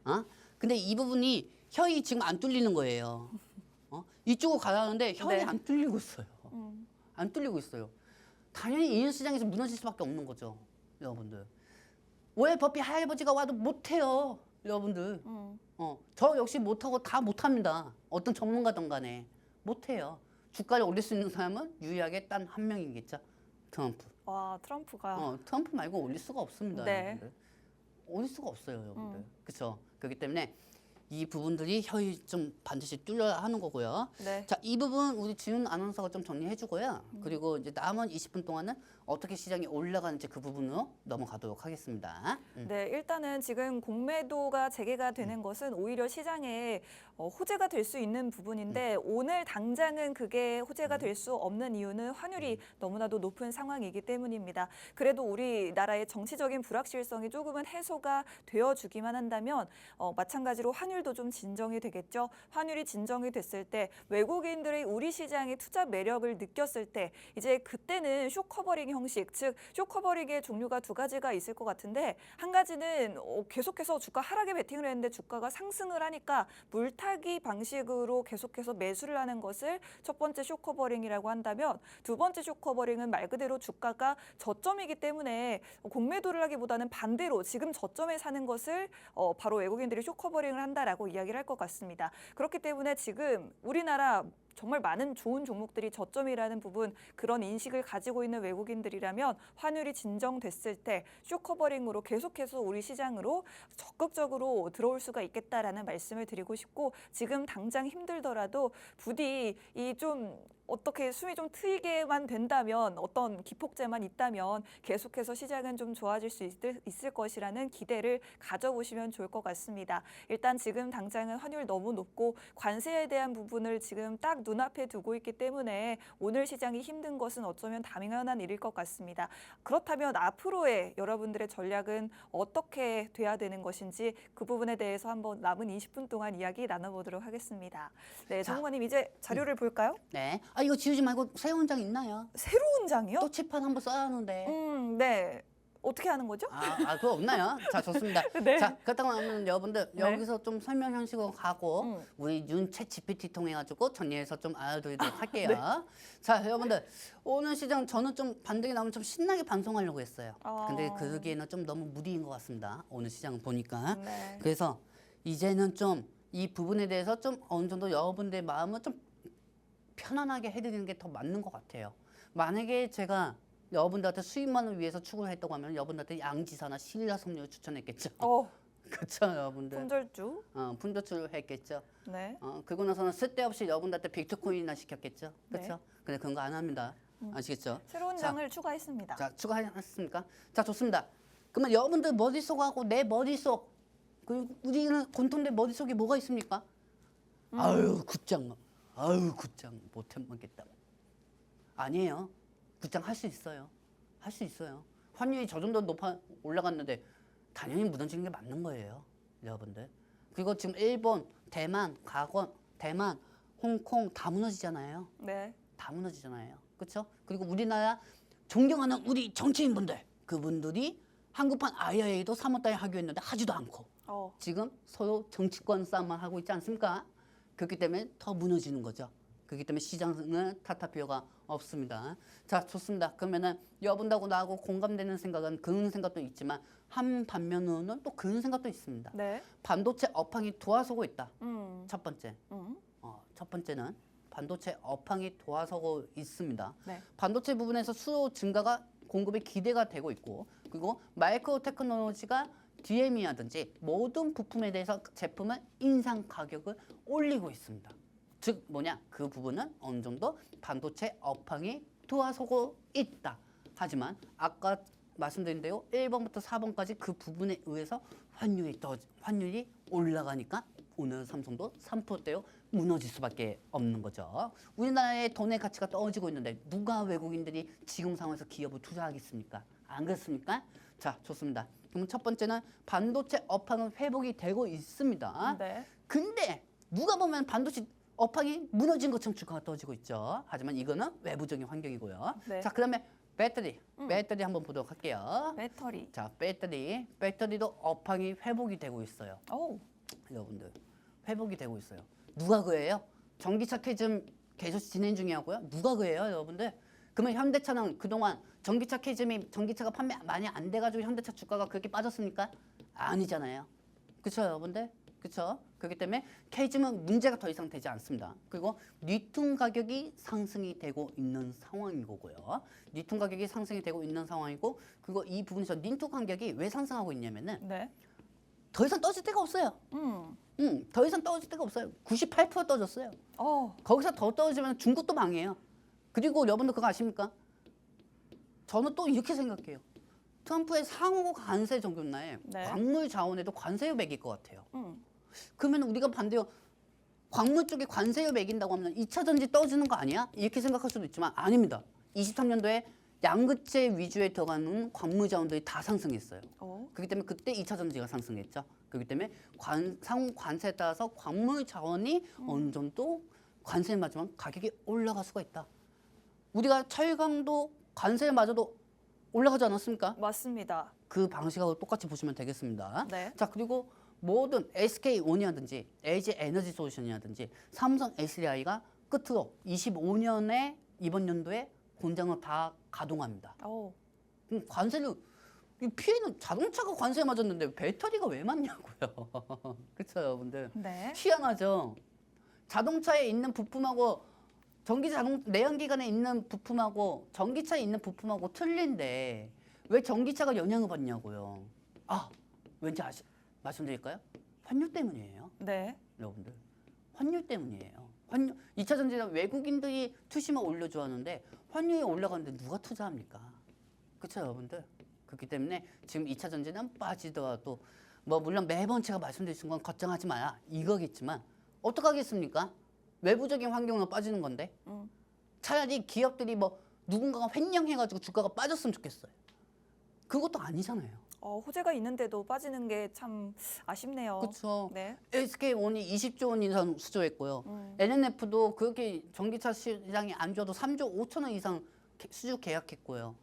근데 이 부분이 혀이 지금 안 뚫리는 거예요. 이쪽으로 가라는데 혀이 네. 안 뚫리고 있어요. 안 뚫리고 있어요. 당연히 이런 시장에서 무너질 수밖에 없는 거죠, 여러분들. 왜 버피 할아버지가 와도 못해요, 여러분들. 저 역시 못하고 다 못합니다. 어떤 전문가든 간에 못해요. 주가를 올릴 수 있는 사람은 유일하게 단 한 명이겠죠. 트럼프. 와, 트럼프가. 트럼프 말고 올릴 수가 없습니다. 네. 여러분들. 올릴 수가 없어요, 여러분들. 그렇죠? 그렇기 때문에 이 부분들이 혀이 좀 반드시 뚫려야 하는 거고요. 네. 자, 이 부분 우리 지훈 아나운서가 좀 정리해 주고요. 그리고 이제 남은 20분 동안은 어떻게 시장이 올라가는지 그 부분으로 넘어가도록 하겠습니다. 네, 일단은 지금 공매도가 재개가 되는 것은 오히려 시장에 호재가 될 수 있는 부분인데 오늘 당장은 그게 호재가 될 수 없는 이유는 환율이 너무나도 높은 상황이기 때문입니다. 그래도 우리나라의 정치적인 불확실성이 조금은 해소가 되어주기만 한다면 마찬가지로 환율도 좀 진정이 되겠죠. 환율이 진정이 됐을 때 외국인들의 우리 시장의 투자 매력을 느꼈을 때 이제 그때는 쇼커버링 형식, 즉 쇼커버링의 종류가 두 가지가 있을 것 같은데 한 가지는 계속해서 주가 하락에 베팅을 했는데 주가가 상승을 하니까 물타기 방식으로 계속해서 매수를 하는 것을 첫 번째 쇼커버링이라고 한다면 두 번째 쇼커버링은 말 그대로 주가가 저점이기 때문에 공매도를 하기보다는 반대로 지금 저점에 사는 것을 바로 외국인들이 쇼커버링을 한다라고 이야기를 할 것 같습니다. 그렇기 때문에 지금 우리나라 정말 많은 좋은 종목들이 저점이라는 부분 그런 인식을 가지고 있는 외국인들이라면 환율이 진정됐을 때 쇼커버링으로 계속해서 우리 시장으로 적극적으로 들어올 수가 있겠다라는 말씀을 드리고 싶고 지금 당장 힘들더라도 부디 이 좀 어떻게 숨이 좀 트이게만 된다면 어떤 기폭제만 있다면 계속해서 시장은 좀 좋아질 수 있을 것이라는 기대를 가져보시면 좋을 것 같습니다. 일단 지금 당장은 환율 너무 높고 관세에 대한 부분을 지금 딱 눈앞에 두고 있기 때문에 오늘 시장이 힘든 것은 어쩌면 당연한 일일 것 같습니다. 그렇다면 앞으로의 여러분들의 전략은 어떻게 돼야 되는 것인지 그 부분에 대해서 한번 남은 20분 동안 이야기 나눠보도록 하겠습니다. 네, 자, 전문가님 이제 자료를 볼까요? 네. 아 이거 지우지 말고 새로운 장 있나요? 새로운 장이요? 또 칠판 한번 써야 하는데. 네. 어떻게 하는 거죠? 그거 없나요? 자, 좋습니다. 네. 자, 그렇다고 하면 여러분들 네. 여기서 좀 설명 형식으로 가고 우리 윤챗 GPT 통해 가지고 정리해서 좀 알아드리도록 할게요. 네. 자, 여러분들 오늘 시장 저는 좀 반등이 나오면 좀 신나게 방송하려고 했어요. 아. 근데 그러기에는 좀 너무 무리인 것 같습니다. 오늘 시장을 보니까. 네. 그래서 이제는 좀 이 부분에 대해서 좀 어느 정도 여러분들의 마음을 좀 편안하게 해드리는 게 더 맞는 것 같아요. 만약에 제가 여러분들한테 수익만을 위해서 추구를 했다고 하면 여러분들한테 양지사나 신라섬유를 추천했겠죠. 그렇죠, 여러분들. 품절주. 품절주를 했겠죠. 네. 그러고 나서는 쓸데없이 여러분들한테 비트코인이나 시켰겠죠. 그렇죠. 네. 근데 그런 거 안 합니다. 아시겠죠? 새로운 자, 장을 추가했습니다. 자, 추가하셨습니까? 자, 좋습니다. 그러면 여러분들 머릿속하고 내 머릿속 그리고 우리는 공통된 머릿속에 뭐가 있습니까? 아유, 굿장. 아유, 굿장 못 해먹겠다. 아니에요. 굿장 할 수 있어요. 할 수 있어요. 환율이 저 정도 높아 올라갔는데 당연히 무너지는 게 맞는 거예요, 여러분들. 그리고 지금 일본, 대만, 대만, 홍콩 다 무너지잖아요. 네. 다 무너지잖아요. 그렇죠? 그리고 우리나라 존경하는 우리 정치인분들 그분들이 한국판 IIA도 3월달에 하기로 했는데 하지도 않고 지금 서로 정치권 싸움만 하고 있지 않습니까? 그렇기 때문에 더 무너지는 거죠. 그렇기 때문에 시장은 탓할 필요가 없습니다. 자, 좋습니다. 그러면은 여러분하고 나하고 공감되는 생각은 그런 생각도 있지만 한 반면으로는 또 그런 생각도 있습니다. 네. 반도체 업황이 도화서고 있다. 첫 번째. 음. 첫 번째는 반도체 업황이 도화서고 있습니다. 네. 반도체 부분에서 수요 증가가 공급이 기대가 되고 있고 그리고 마이크로 테크놀로지가 DM이라든지 모든 부품에 대해서 제품은 인상 가격을 올리고 있습니다. 즉 뭐냐? 그 부분은 어느 정도 반도체 업황이 도화서고 있다. 하지만 아까 말씀드린 대로 1번부터 4번까지 그 부분에 의해서 환율이 올라가니까 오늘 삼성도 3%대로 무너질 수밖에 없는 거죠. 우리나라의 돈의 가치가 떨어지고 있는데 누가 외국인들이 지금 상황에서 기업을 투자하겠습니까? 안 그렇습니까? 자, 좋습니다. 그럼 첫 번째는 반도체 업황은 회복이 되고 있습니다. 네. 근데 누가 보면 반도체 업황이 무너진 것처럼 주가가 떨어지고 있죠. 하지만 이거는 외부적인 환경이고요. 네. 자, 그러면 배터리 한번 보도록 할게요. 배터리. 자, 배터리도 업황이 회복이 되고 있어요. 여러분들 회복이 되고 있어요. 누가 그래요? 전기차 캐즘 계속 진행 중이하고요. 누가 그래요, 여러분들? 그러면 현대차는 그동안 전기차가 판매 많이 안 돼가지고 현대차 주가가 그렇게 빠졌습니까? 아니잖아요. 그렇죠, 여러분들? 그렇죠? 그렇기 때문에 캐즘은 문제가 더 이상 되지 않습니다. 그리고 리튬 가격이 상승이 되고 있는 상황이고요. 리튬 가격이 상승이 되고 있는 상황이고 그리고 이 부분에서 리튬 가격이 왜 상승하고 있냐면은 네. 더 이상 떨어질 데가 없어요. 더 이상 떨어질 데가 없어요. 98% 떨어졌어요. 거기서 더 떨어지면 중국도 망해요. 그리고 여러분들 그거 아십니까? 저는 또 이렇게 생각해요. 트럼프의 상호 관세 정도나에 네. 광물 자원에도 관세를 매길 것 같아요. 그러면 우리가 반대로 광물 쪽에 관세를 매긴다고 하면 2차 전지 떨어지는 거 아니야? 이렇게 생각할 수도 있지만 아닙니다. 23년도에 양극재 위주에 들어가는 광물 자원들이 다 상승했어요. 그렇기 때문에 그때 2차 전지가 상승했죠. 그렇기 때문에 상호 관세에 따라서 광물 자원이 어느 정도 관세를 맞으면 가격이 올라갈 수가 있다. 우리가 철강도 관세를 맞아도 올라가지 않았습니까? 맞습니다. 그 방식하고 똑같이 보시면 되겠습니다. 네. 자, 그리고 모든 SK온이라든지 LG 에너지 솔루션이라든지 삼성 SDI가 끝으로 25년에 이번 연도에 공장을 다 가동합니다. 그럼 관세를 피해는 자동차가 관세에 맞았는데 배터리가 왜 맞냐고요. 그렇죠, 여러분들. 네. 희한하죠. 자동차에 있는 부품하고 전기 자동 내연기관에 있는 부품하고 전기차에 있는 부품하고 틀린데 왜 전기차가 영향을 받냐고요. 아, 왠지 말씀드릴까요? 환율 때문이에요. 네. 여러분들. 환율 때문이에요. 환율 2차 전지는 외국인들이 투심을 올려 좋아하는데 환율이 올라가는데 누가 투자합니까? 그렇죠, 여러분들. 그렇기 때문에 지금 2차 전지는 빠지더라도 뭐 물론 매번 제가 말씀드리는 건 걱정하지 마라 이거겠지만 어떡하겠습니까? 외부적인 환경으로 빠지는 건데 차라리 기업들이 뭐 누군가가 횡령해가지고 주가가 빠졌으면 좋겠어요. 그것도 아니잖아요. 호재가 있는데도 빠지는 게 참 아쉽네요. 그렇죠. 네. SK온이 20조 원 이상 수주했고요. LNF도 그렇게 전기차 시장이 안 좋아도 3조 5천 원 이상 수주 계약했고요.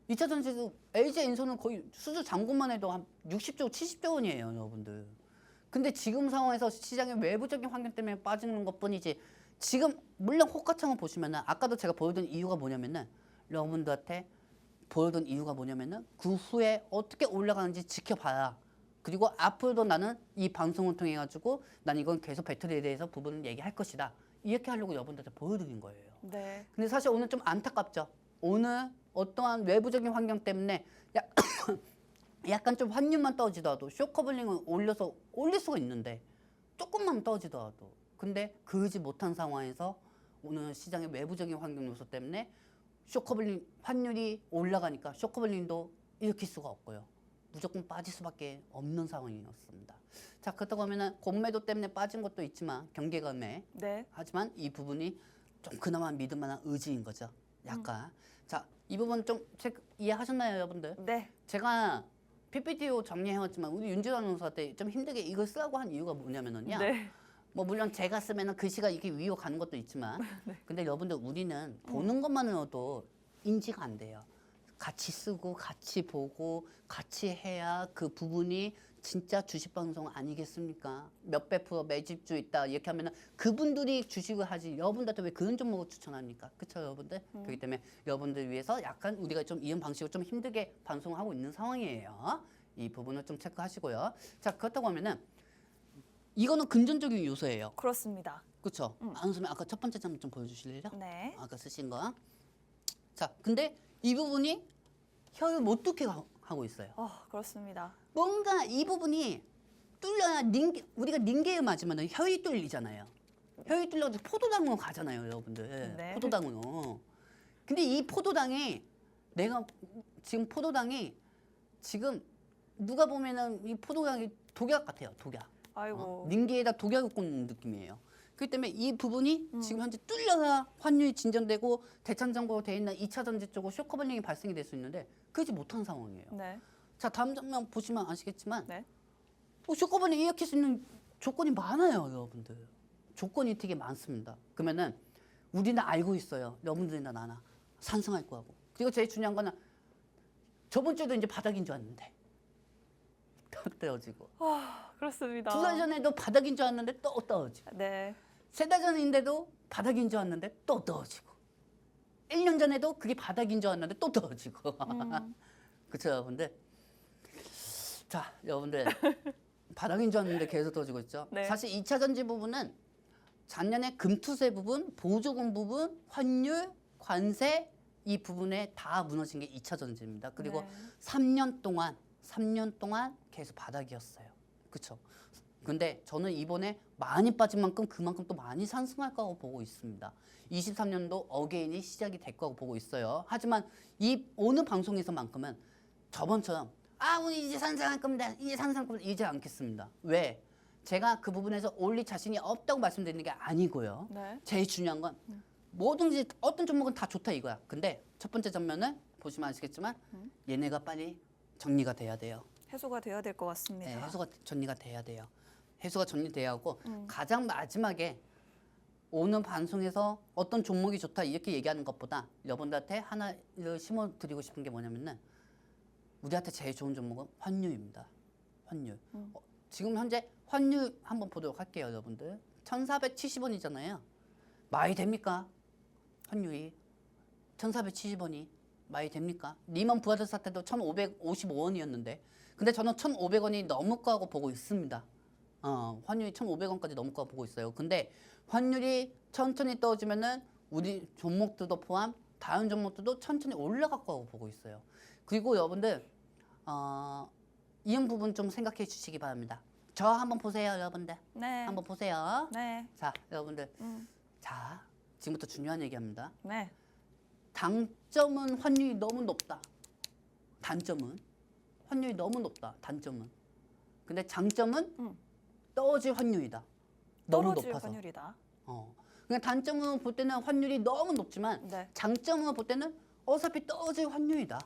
2차 전지도 LG엔솔은 거의 수주 잔고만 해도 한 60조, 70조 원이에요, 여러분들. 근데 지금 상황에서 시장의 외부적인 환경 때문에 빠지는 것뿐이지 지금 물론 호가창을 보시면은 아까도 제가 보여준 이유가 뭐냐면은 여러분들한테 보여준 이유가 뭐냐면은 그 후에 어떻게 올라가는지 지켜봐라. 그리고 앞으로도 나는 이 방송을 통해 가지고 난 이건 계속 배터리에 대해서 부분을 얘기할 것이다. 이렇게 하려고 여러분들한테 보여드린 거예요. 네. 근데 사실 오늘 좀 안타깝죠. 오늘 어떠한 외부적인 환경 때문에 약간 좀 환율만 떨어지더라도 쇼커블링을 올릴 수가 있는데 조금만 떨어지더라도 근데 그러지 못한 상황에서 오늘 시장의 외부적인 환경 요소 때문에 쇼커블링 환율이 올라가니까 쇼커블링도 일으킬 수가 없고요. 무조건 빠질 수밖에 없는 상황이었습니다. 자, 그렇다고 하면은 공매도 때문에 빠진 것도 있지만 경계감에 네. 하지만 이 부분이 좀 그나마 믿을 만한 의지인 거죠. 약간. 자, 이 부분 좀 이해하셨나요, 여러분들? 네. 제가 PPT로 정리해왔지만 우리 윤지원 아나운서한테 좀 힘들게 이걸 쓰라고 한 이유가 뭐냐면은요. 네. 뭐 물론 제가 쓰면은 글씨가 이렇게 위로 가는 것도 있지만 근데 여러분들 우리는 보는 것만으로도 인지가 안 돼요. 같이 쓰고 같이 보고 같이 해야 그 부분이 진짜 주식 방송 아니겠습니까? 몇백 프로 매집주 있다 이렇게 하면은 그분들이 주식을 하지 여러분들한테 왜 그런 종목을 추천합니까? 그렇죠, 여러분들? 그렇기 때문에 여러분들 위해서 약간 우리가 좀 이런 방식으로 좀 힘들게 방송하고 있는 상황이에요. 이 부분을 좀 체크하시고요. 자, 그렇다고 하면은 이거는 금전적인 요소예요. 그렇습니다. 그렇죠? 안선생님 아까 첫 번째 장 좀 보여주실래요? 네. 아까 쓰신 거. 자, 근데 이 부분이 혀를 못 뚫게 하고 있어요. 그렇습니다. 뭔가 이 부분이 뚫려야 우리가 닌게를 맞으면 혀이 뚫리잖아요. 혀이 뚫려서 포도당으로 가잖아요, 여러분들. 네. 포도당으로. 근데 이 포도당이 지금 포도당이 지금 누가 보면은 이 포도당이 독약 같아요, 독약. 아이고. 닌게에다 독약을 꽂는 느낌이에요. 그렇기 때문에 이 부분이 지금 현재 뚫려야 환율이 진전되고 대창정보로 돼 있는 2차 전지 쪽으로 쇼커블링이 발생이 될 수 있는데 그러지 못한 상황이에요. 네. 자, 다음 장면 보시면 아시겠지만 네. 쇼커블링 일으킬 수 있는 조건이 많아요, 여러분들. 조건이 되게 많습니다. 그러면은 우리는 알고 있어요. 여러분들이나 나나 상승할 거고. 그리고 제일 중요한 거는 저번 주에도 이제 바닥인 줄 알았는데 또 떨어지고. 그렇습니다. 2달 전에도 바닥인 줄 알았는데 또 떨어지고. 네. 3달 전인데도 바닥인 줄 알았는데 또 떨어지고. 1년 전에도 그게 바닥인 줄 알았는데 또 떨어지고. 그렇죠, 여러분들? 자, 여러분들. 바닥인 줄 알았는데 계속 떨어지고 있죠. 네. 사실 2차 전지 부분은 작년에 금투세 부분, 보조금 부분, 환율, 관세 이 부분에 다 무너진 게 2차 전지입니다. 그리고 네. 3년 동안 계속 바닥이었어요. 그렇죠? 근데 저는 이번에 많이 빠진 만큼 그만큼 또 많이 상승할 거라고 보고 있습니다. 23년도 어게인이 시작이 될 거라고 보고 있어요. 하지만 이 오늘 방송에서만큼은 저번처럼 우리 이제 상승할 겁니다. 이제 상승할 겁니다. 이제 않겠습니다. 왜? 제가 그 부분에서 올릴 자신이 없다고 말씀드리는 게 아니고요. 네. 제일 중요한 건 뭐든지 어떤 종목은 다 좋다 이거야. 근데 첫 번째 장면은 보시면 아시겠지만 얘네가 빨리 정리가 돼야 돼요. 해소가 돼야 될 것 같습니다. 네, 해소가 정리가 돼야 돼요. 해소가 정리돼야 하고 가장 마지막에 오늘 방송에서 어떤 종목이 좋다 이렇게 얘기하는 것보다 여러분들한테 하나를 심어드리고 싶은 게 뭐냐면은 우리한테 제일 좋은 종목은 환율입니다. 환율. 지금 현재 환율 한번 보도록 할게요, 여러분들. 1,470원이잖아요. 말이 됩니까? 환율이 1,470원이 말이 됩니까? 리먼 브라더스 사태도 1,555원이었는데 근데 저는 1,500원이 넘을 거라고 보고 있습니다. 환율이 1,500원까지 넘을 거라고 보고 있어요. 근데 환율이 천천히 떨어지면은 우리 종목들도 포함 다른 종목들도 천천히 올라갈 거라고 보고 있어요. 그리고 여러분들 이런 부분 좀 생각해 주시기 바랍니다. 저 한번 보세요, 여러분들. 네. 한번 보세요. 네. 자, 여러분들. 자, 지금부터 중요한 얘기합니다. 네. 단점은 환율이 너무 높다. 단점은 환율이 너무 높다. 단점은. 근데 장점은 떨어질 환율이다. 너무 떨어질 높아서. 환율이다. 그냥 단점은 볼 때는 환율이 너무 높지만 네. 장점은 볼 때는 어차피 떨어질 환율이다.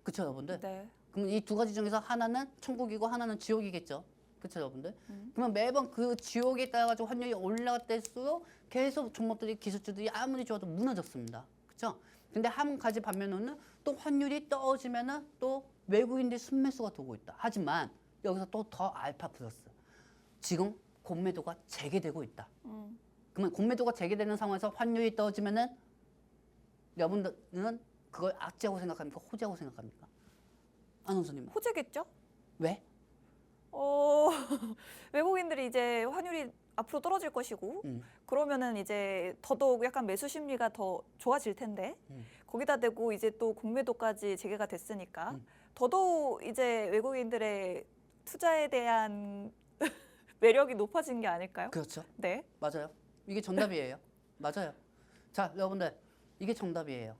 그렇죠, 여러분들? 네. 그럼 이 두 가지 중에서 하나는 천국이고 하나는 지옥이겠죠. 그렇죠, 여러분들? 그러면 매번 그 지옥에 따라 가지고 환율이 올라갈 때일수록 계속 종목들이 기술주들이 아무리 좋아도 무너졌습니다. 그렇죠? 근데 한 가지 반면에는 또 환율이 떨어지면은 또 외국인들 순매수가 들어오고 있다. 하지만 여기서 또 더 알파 플러스. 지금 공매도가 재개되고 있다. 그러면 공매도가 재개되는 상황에서 환율이 떨어지면은 여러분들은 그걸 악재라고 생각합니까? 호재라고 생각합니까? 아나운서님. 호재겠죠? 왜? 외국인들이 이제 환율이 앞으로 떨어질 것이고 그러면은 이제 더더욱 약간 매수 심리가 더 좋아질 텐데 거기다 대고 이제 또 공매도까지 재개가 됐으니까 더더욱 이제 외국인들의 투자에 대한 매력이 높아진 게 아닐까요? 그렇죠. 네. 맞아요. 이게 정답이에요. 맞아요. 자, 여러분들 이게 정답이에요.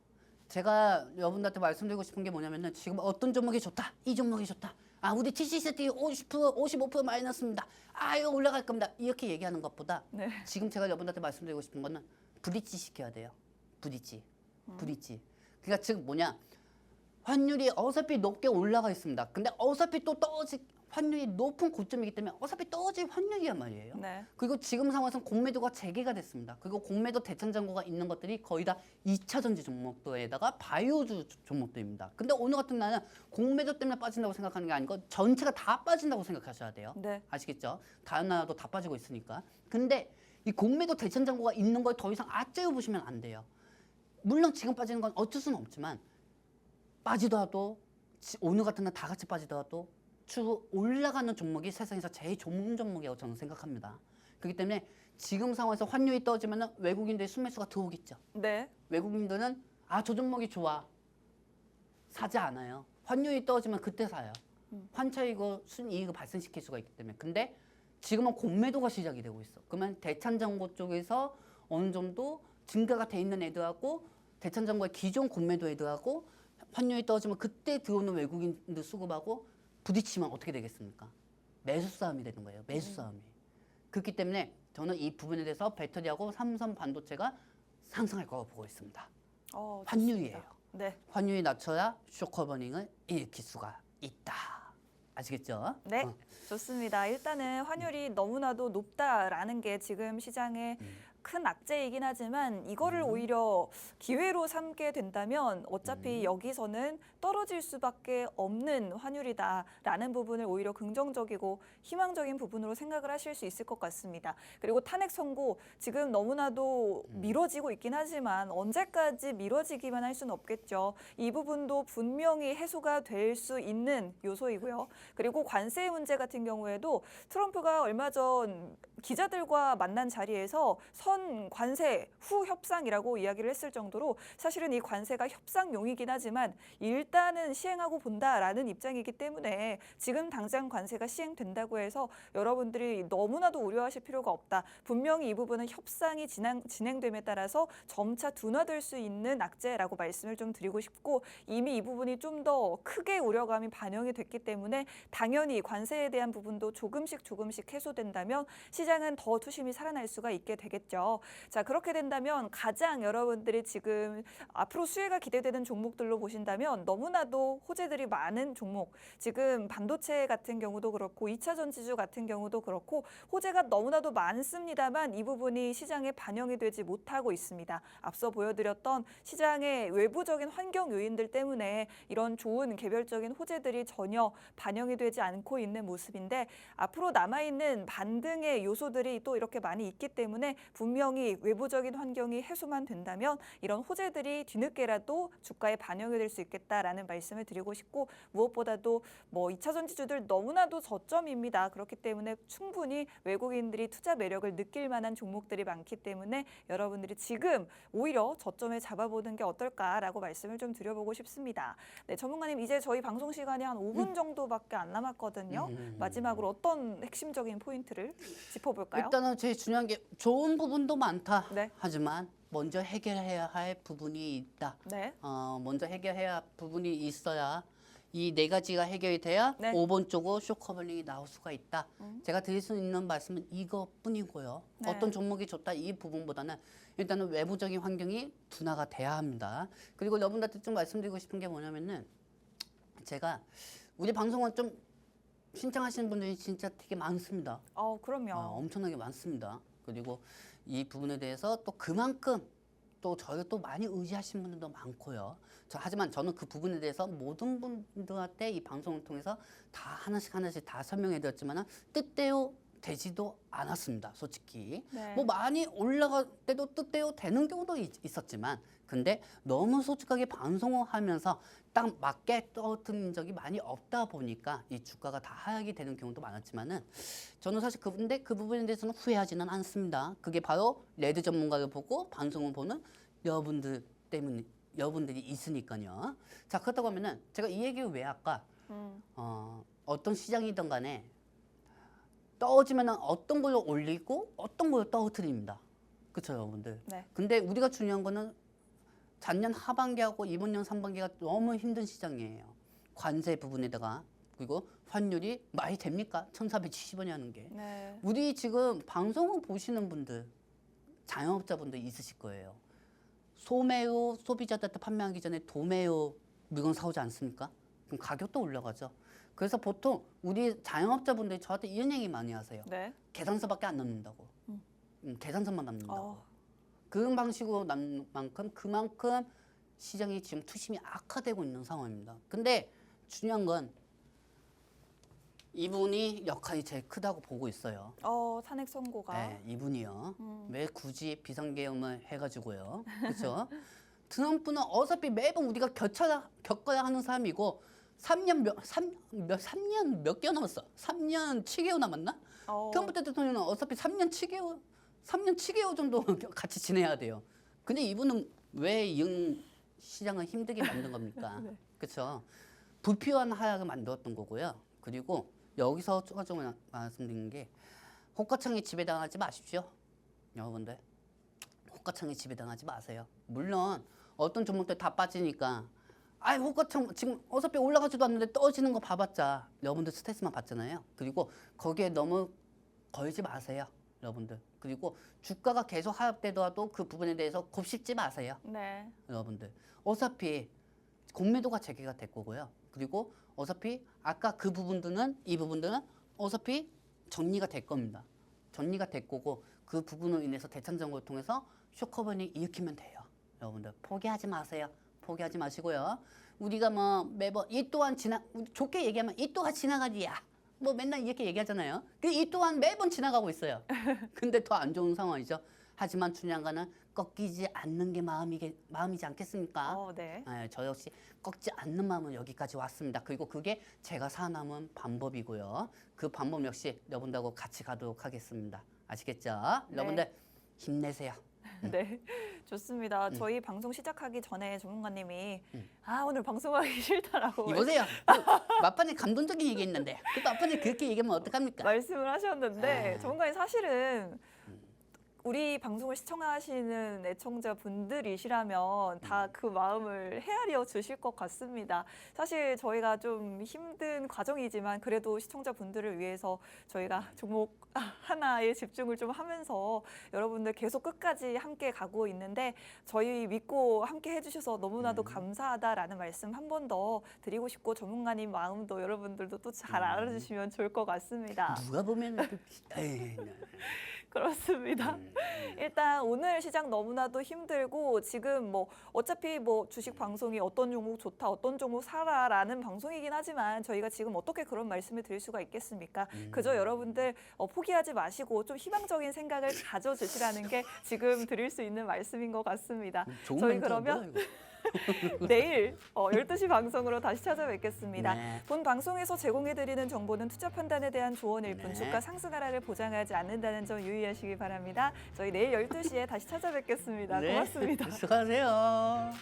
제가 여러분들한테 말씀드리고 싶은 게 뭐냐면은 지금 어떤 종목이 좋다. 이 종목이 좋다. 아, 우리 TCST 50%, 55% 마이너스입니다. 아, 이거 올라갈 겁니다. 이렇게 얘기하는 것보다 네. 지금 제가 여러분들한테 말씀드리고 싶은 거는 브릿지 시켜야 돼요. 브릿지. 브릿지. 그러니까 즉 뭐냐? 환율이 어차피 높게 올라가 있습니다. 근데 어차피 또 환율이 높은 고점이기 때문에 어차피 떨어질 환율이란 말이에요. 네. 그리고 지금 상황에서는 공매도가 재개가 됐습니다. 그리고 공매도 대천장고가 있는 것들이 거의 다 2차 전지 종목들에다가 바이오주 종목들입니다. 근데 오늘 같은 날은 공매도 때문에 빠진다고 생각하는 게 아니고 전체가 다 빠진다고 생각하셔야 돼요. 네. 아시겠죠? 다른 나라도 다 빠지고 있으니까. 근데 이 공매도 대천장고가 있는 걸 더 이상 악재로 보시면 안 돼요. 물론 지금 빠지는 건 어쩔 수는 없지만 빠지더라도 오늘 같은 날 다 같이 빠지더라도 추후 올라가는 종목이 세상에서 제일 좋은 종목이라고 저는 생각합니다. 그렇기 때문에 지금 상황에서 환율이 떨어지면 외국인들의 순매수가 들어오겠죠. 네. 외국인들은 아, 저 종목이 좋아. 사지 않아요. 환율이 떨어지면 그때 사요. 환차익을 순이익을 발생시킬 수가 있기 때문에. 근데 지금은 공매도가 시작이 되고 있어. 그러면 대찬정고 쪽에서 어느 정도 증가가 돼 있는 애들하고 대찬정고의 기존 공매도 애들하고 환율이 떨어지면 그때 들어오는 외국인들 수급하고 부딪히면 어떻게 되겠습니까? 매수 싸움이 되는 거예요. 매수 싸움이. 그렇기 때문에 저는 이 부분에 대해서 배터리하고 삼성 반도체가 상승할 거라고 보고 있습니다. 환율이에요. 좋습니다. 네. 환율이 낮춰야 쇼커버닝을 일으킬 수가 있다. 아시겠죠? 네. 좋습니다. 일단은 환율이 너무나도 높다라는 게 지금 시장의 큰 악재이긴 하지만 이거를 오히려 기회로 삼게 된다면 어차피 여기서는 떨어질 수밖에 없는 환율이다라는 부분을 오히려 긍정적이고 희망적인 부분으로 생각을 하실 수 있을 것 같습니다. 그리고 탄핵 선고 지금 너무나도 미뤄지고 있긴 하지만 언제까지 미뤄지기만 할 수는 없겠죠. 이 부분도 분명히 해소가 될 수 있는 요소이고요. 그리고 관세 문제 같은 경우에도 트럼프가 얼마 전 기자들과 만난 자리에서 선 관세 후 협상이라고 이야기를 했을 정도로 사실은 이 관세가 협상용이긴 하지만 일단은 시행하고 본다라는 입장이기 때문에 지금 당장 관세가 시행된다고 해서 여러분들이 너무나도 우려하실 필요가 없다. 분명히 이 부분은 협상이 진행됨에 따라서 점차 둔화될 수 있는 악재라고 말씀을 좀 드리고 싶고 이미 이 부분이 좀 더 크게 우려감이 반영이 됐기 때문에 당연히 관세에 대한 부분도 조금씩 해소된다면 시장은 더 투심이 살아날 수가 있게 되겠죠. 자, 그렇게 된다면 가장 여러분들이 지금 앞으로 수혜가 기대되는 종목들로 보신다면 너무나도 호재들이 많은 종목. 지금 반도체 같은 경우도 그렇고 2차 전지주 같은 경우도 그렇고 호재가 너무나도 많습니다만 이 부분이 시장에 반영이 되지 못하고 있습니다. 앞서 보여드렸던 시장의 외부적인 환경 요인들 때문에 이런 좋은 개별적인 호재들이 전혀 반영이 되지 않고 있는 모습인데 앞으로 남아있는 반등의 요소들이 또 이렇게 많이 있기 때문에 분명히 분명히 외부적인 환경이 해소만 된다면 이런 호재들이 뒤늦게라도 주가에 반영이 될 수 있겠다라는 말씀을 드리고 싶고 무엇보다도 뭐 2차 전지주들 너무나도 저점입니다. 그렇기 때문에 충분히 외국인들이 투자 매력을 느낄 만한 종목들이 많기 때문에 여러분들이 지금 오히려 저점에 잡아보는 게 어떨까라고 말씀을 좀 드려보고 싶습니다. 네, 전문가님 이제 저희 방송 시간이 한 5분 정도밖에 안 남았거든요. 마지막으로 어떤 핵심적인 포인트를 짚어볼까요? 일단은 제일 중요한 게 좋은 부분도 많다. 네. 하지만 먼저 해결해야 할 부분이 있다. 네. 먼저 해결해야 할 부분이 있어야 이 네 가지가 해결이 돼야 네. 5번 쪽으로 쇼커버링이 나올 수가 있다. 제가 드릴 수 있는 말씀은 이것뿐이고요. 네. 어떤 종목이 좋다 이 부분보다는 일단은 외부적인 환경이 둔화가 돼야 합니다. 그리고 여러분들한테 좀 말씀드리고 싶은 게 뭐냐면은 제가 우리 방송은 좀 신청하시는 분들이 진짜 되게 많습니다. 그럼요. 엄청나게 많습니다. 그리고 이 부분에 대해서 또 그만큼 또 저를 또 많이 의지하시는 분들도 많고요. 하지만 저는 그 부분에 대해서 모든 분들한테 이 방송을 통해서 다 하나씩 다 설명해 드렸지만은 뜻대로 되지도 않았습니다. 솔직히. 네. 뭐 많이 올라갈 때도 뜻대로 되는 경우도 있었지만 근데 너무 솔직하게 방송을 하면서 딱 맞게 떨어뜨린 적이 많이 없다 보니까 이 주가가 다 하락이 되는 경우도 많았지만은 저는 사실 그 부분에 대해서는 후회하지는 않습니다. 그게 바로 레드 전문가를 보고 방송을 보는 여러분들이 있으니까요. 자, 그렇다고 하면은 제가 이 얘기를 왜 할까? 어떤 시장이든 간에 떨어지면은 어떤 걸로 올리고 어떤 걸로 떨어뜨립니다. 그렇죠, 여러분들? 네. 근데 우리가 중요한 거는 작년 하반기하고 이번 년 상반기가 너무 힘든 시장이에요. 관세 부분에다가 그리고 환율이 말이 됩니까? 1,470원이 하는 게. 네. 우리 지금 방송을 보시는 분들, 자영업자분들 있으실 거예요. 소매로 소비자들한테 판매하기 전에 도매로 물건 사오지 않습니까? 그럼 가격도 올라가죠. 그래서 보통 우리 자영업자분들이 저한테 이런 얘기 많이 하세요. 네. 계산서밖에 안 남는다고. 계산서만 남는다고. 어. 그런 방식으로 난 만큼 그만큼 시장이 지금 투심이 악화되고 있는 상황입니다. 근데 중요한 건 이분이 역할이 제일 크다고 보고 있어요. 탄핵 선고가. 네, 이분이요. 왜 굳이 비상계엄을 해가지고요. 그렇죠? 트럼프는 어차피 매번 우리가 겪어야 하는 사람이고 3년 몇 개월 남았어? 3년 7개월 남았나? 트럼프 대통령은 어차피 3년 7개월 정도 같이 지내야 돼요. 근데 이분은 왜 이 시장을 힘들게 만든 겁니까? 네. 그렇죠? 불필요한 하락을 만들었던 거고요. 그리고 여기서 추가적으로 말씀드리는 게 호가창에 지배당하지 마십시오. 여러분들. 호가창에 지배당하지 마세요. 물론 어떤 종목들 다 빠지니까 호가창 지금 어차피 올라가지도 않는데 떨어지는 거 봐봤자 여러분들 스트레스만 받잖아요. 그리고 거기에 너무 걸지 마세요. 여러분들. 그리고 주가가 계속 하락되더라도 그 부분에 대해서 곱씹지 마세요. 네. 여러분들. 어차피 공매도가 재개가 될 거고요. 그리고 어차피 아까 그 부분들은 이 부분들은 어차피 정리가 될 겁니다. 정리가 될 거고 그 부분으로 인해서 대찬정을 통해서 쇼커버닝 일으키면 돼요. 여러분들 포기하지 마세요. 포기하지 마시고요. 우리가 뭐 매번 이 또한 좋게 얘기하면 이 또한 지나가지야. 뭐 맨날 이렇게 얘기하잖아요. 이 또한 매번 지나가고 있어요. 근데 더 안 좋은 상황이죠. 하지만 중요한 거는 꺾이지 않는 게 마음이지 않겠습니까? 네. 저 역시 꺾지 않는 마음은 여기까지 왔습니다. 그리고 그게 제가 살아남은 방법이고요. 그 방법 역시 여러분들하고 같이 가도록 하겠습니다. 아시겠죠? 네. 여러분들 힘내세요. 네, 좋습니다. 저희 방송 시작하기 전에 전문가님이 오늘 방송하기 싫다라고 이보세요. 막판에 감동적인 얘기 했는데 그 막판에 그렇게 얘기하면 어떡합니까? 말씀을 하셨는데 전문가님 사실은 우리 방송을 시청하시는 애청자 분들이시라면 다 그 마음을 헤아려 주실 것 같습니다. 사실 저희가 좀 힘든 과정이지만 그래도 시청자 분들을 위해서 저희가 종목 하나에 집중을 좀 하면서 여러분들 계속 끝까지 함께 가고 있는데 저희 믿고 함께 해주셔서 너무나도 감사하다라는 말씀 한 번 더 드리고 싶고 전문가님 마음도 여러분들도 또 잘 알아주시면 좋을 것 같습니다. 누가 보면 에이, 그렇습니다. 일단 오늘 시장 너무나도 힘들고 지금 뭐 어차피 뭐 주식 방송이 어떤 종목 좋다, 어떤 종목 사라라는 방송이긴 하지만 저희가 지금 어떻게 그런 말씀을 드릴 수가 있겠습니까? 그저 여러분들 포기하지 마시고 좀 희망적인 생각을 가져주시라는 게 지금 드릴 수 있는 말씀인 것 같습니다. 좋은 저희 멘트가 그러면 뭐야, 이거. 내일 12시 방송으로 다시 찾아뵙겠습니다. 네. 본 방송에서 제공해드리는 정보는 투자 판단에 대한 조언일 뿐 네. 주가 상승 하락을 보장하지 않는다는 점 유의하시기 바랍니다. 저희 내일 12시에 다시 찾아뵙겠습니다. 네. 고맙습니다. 수고하세요.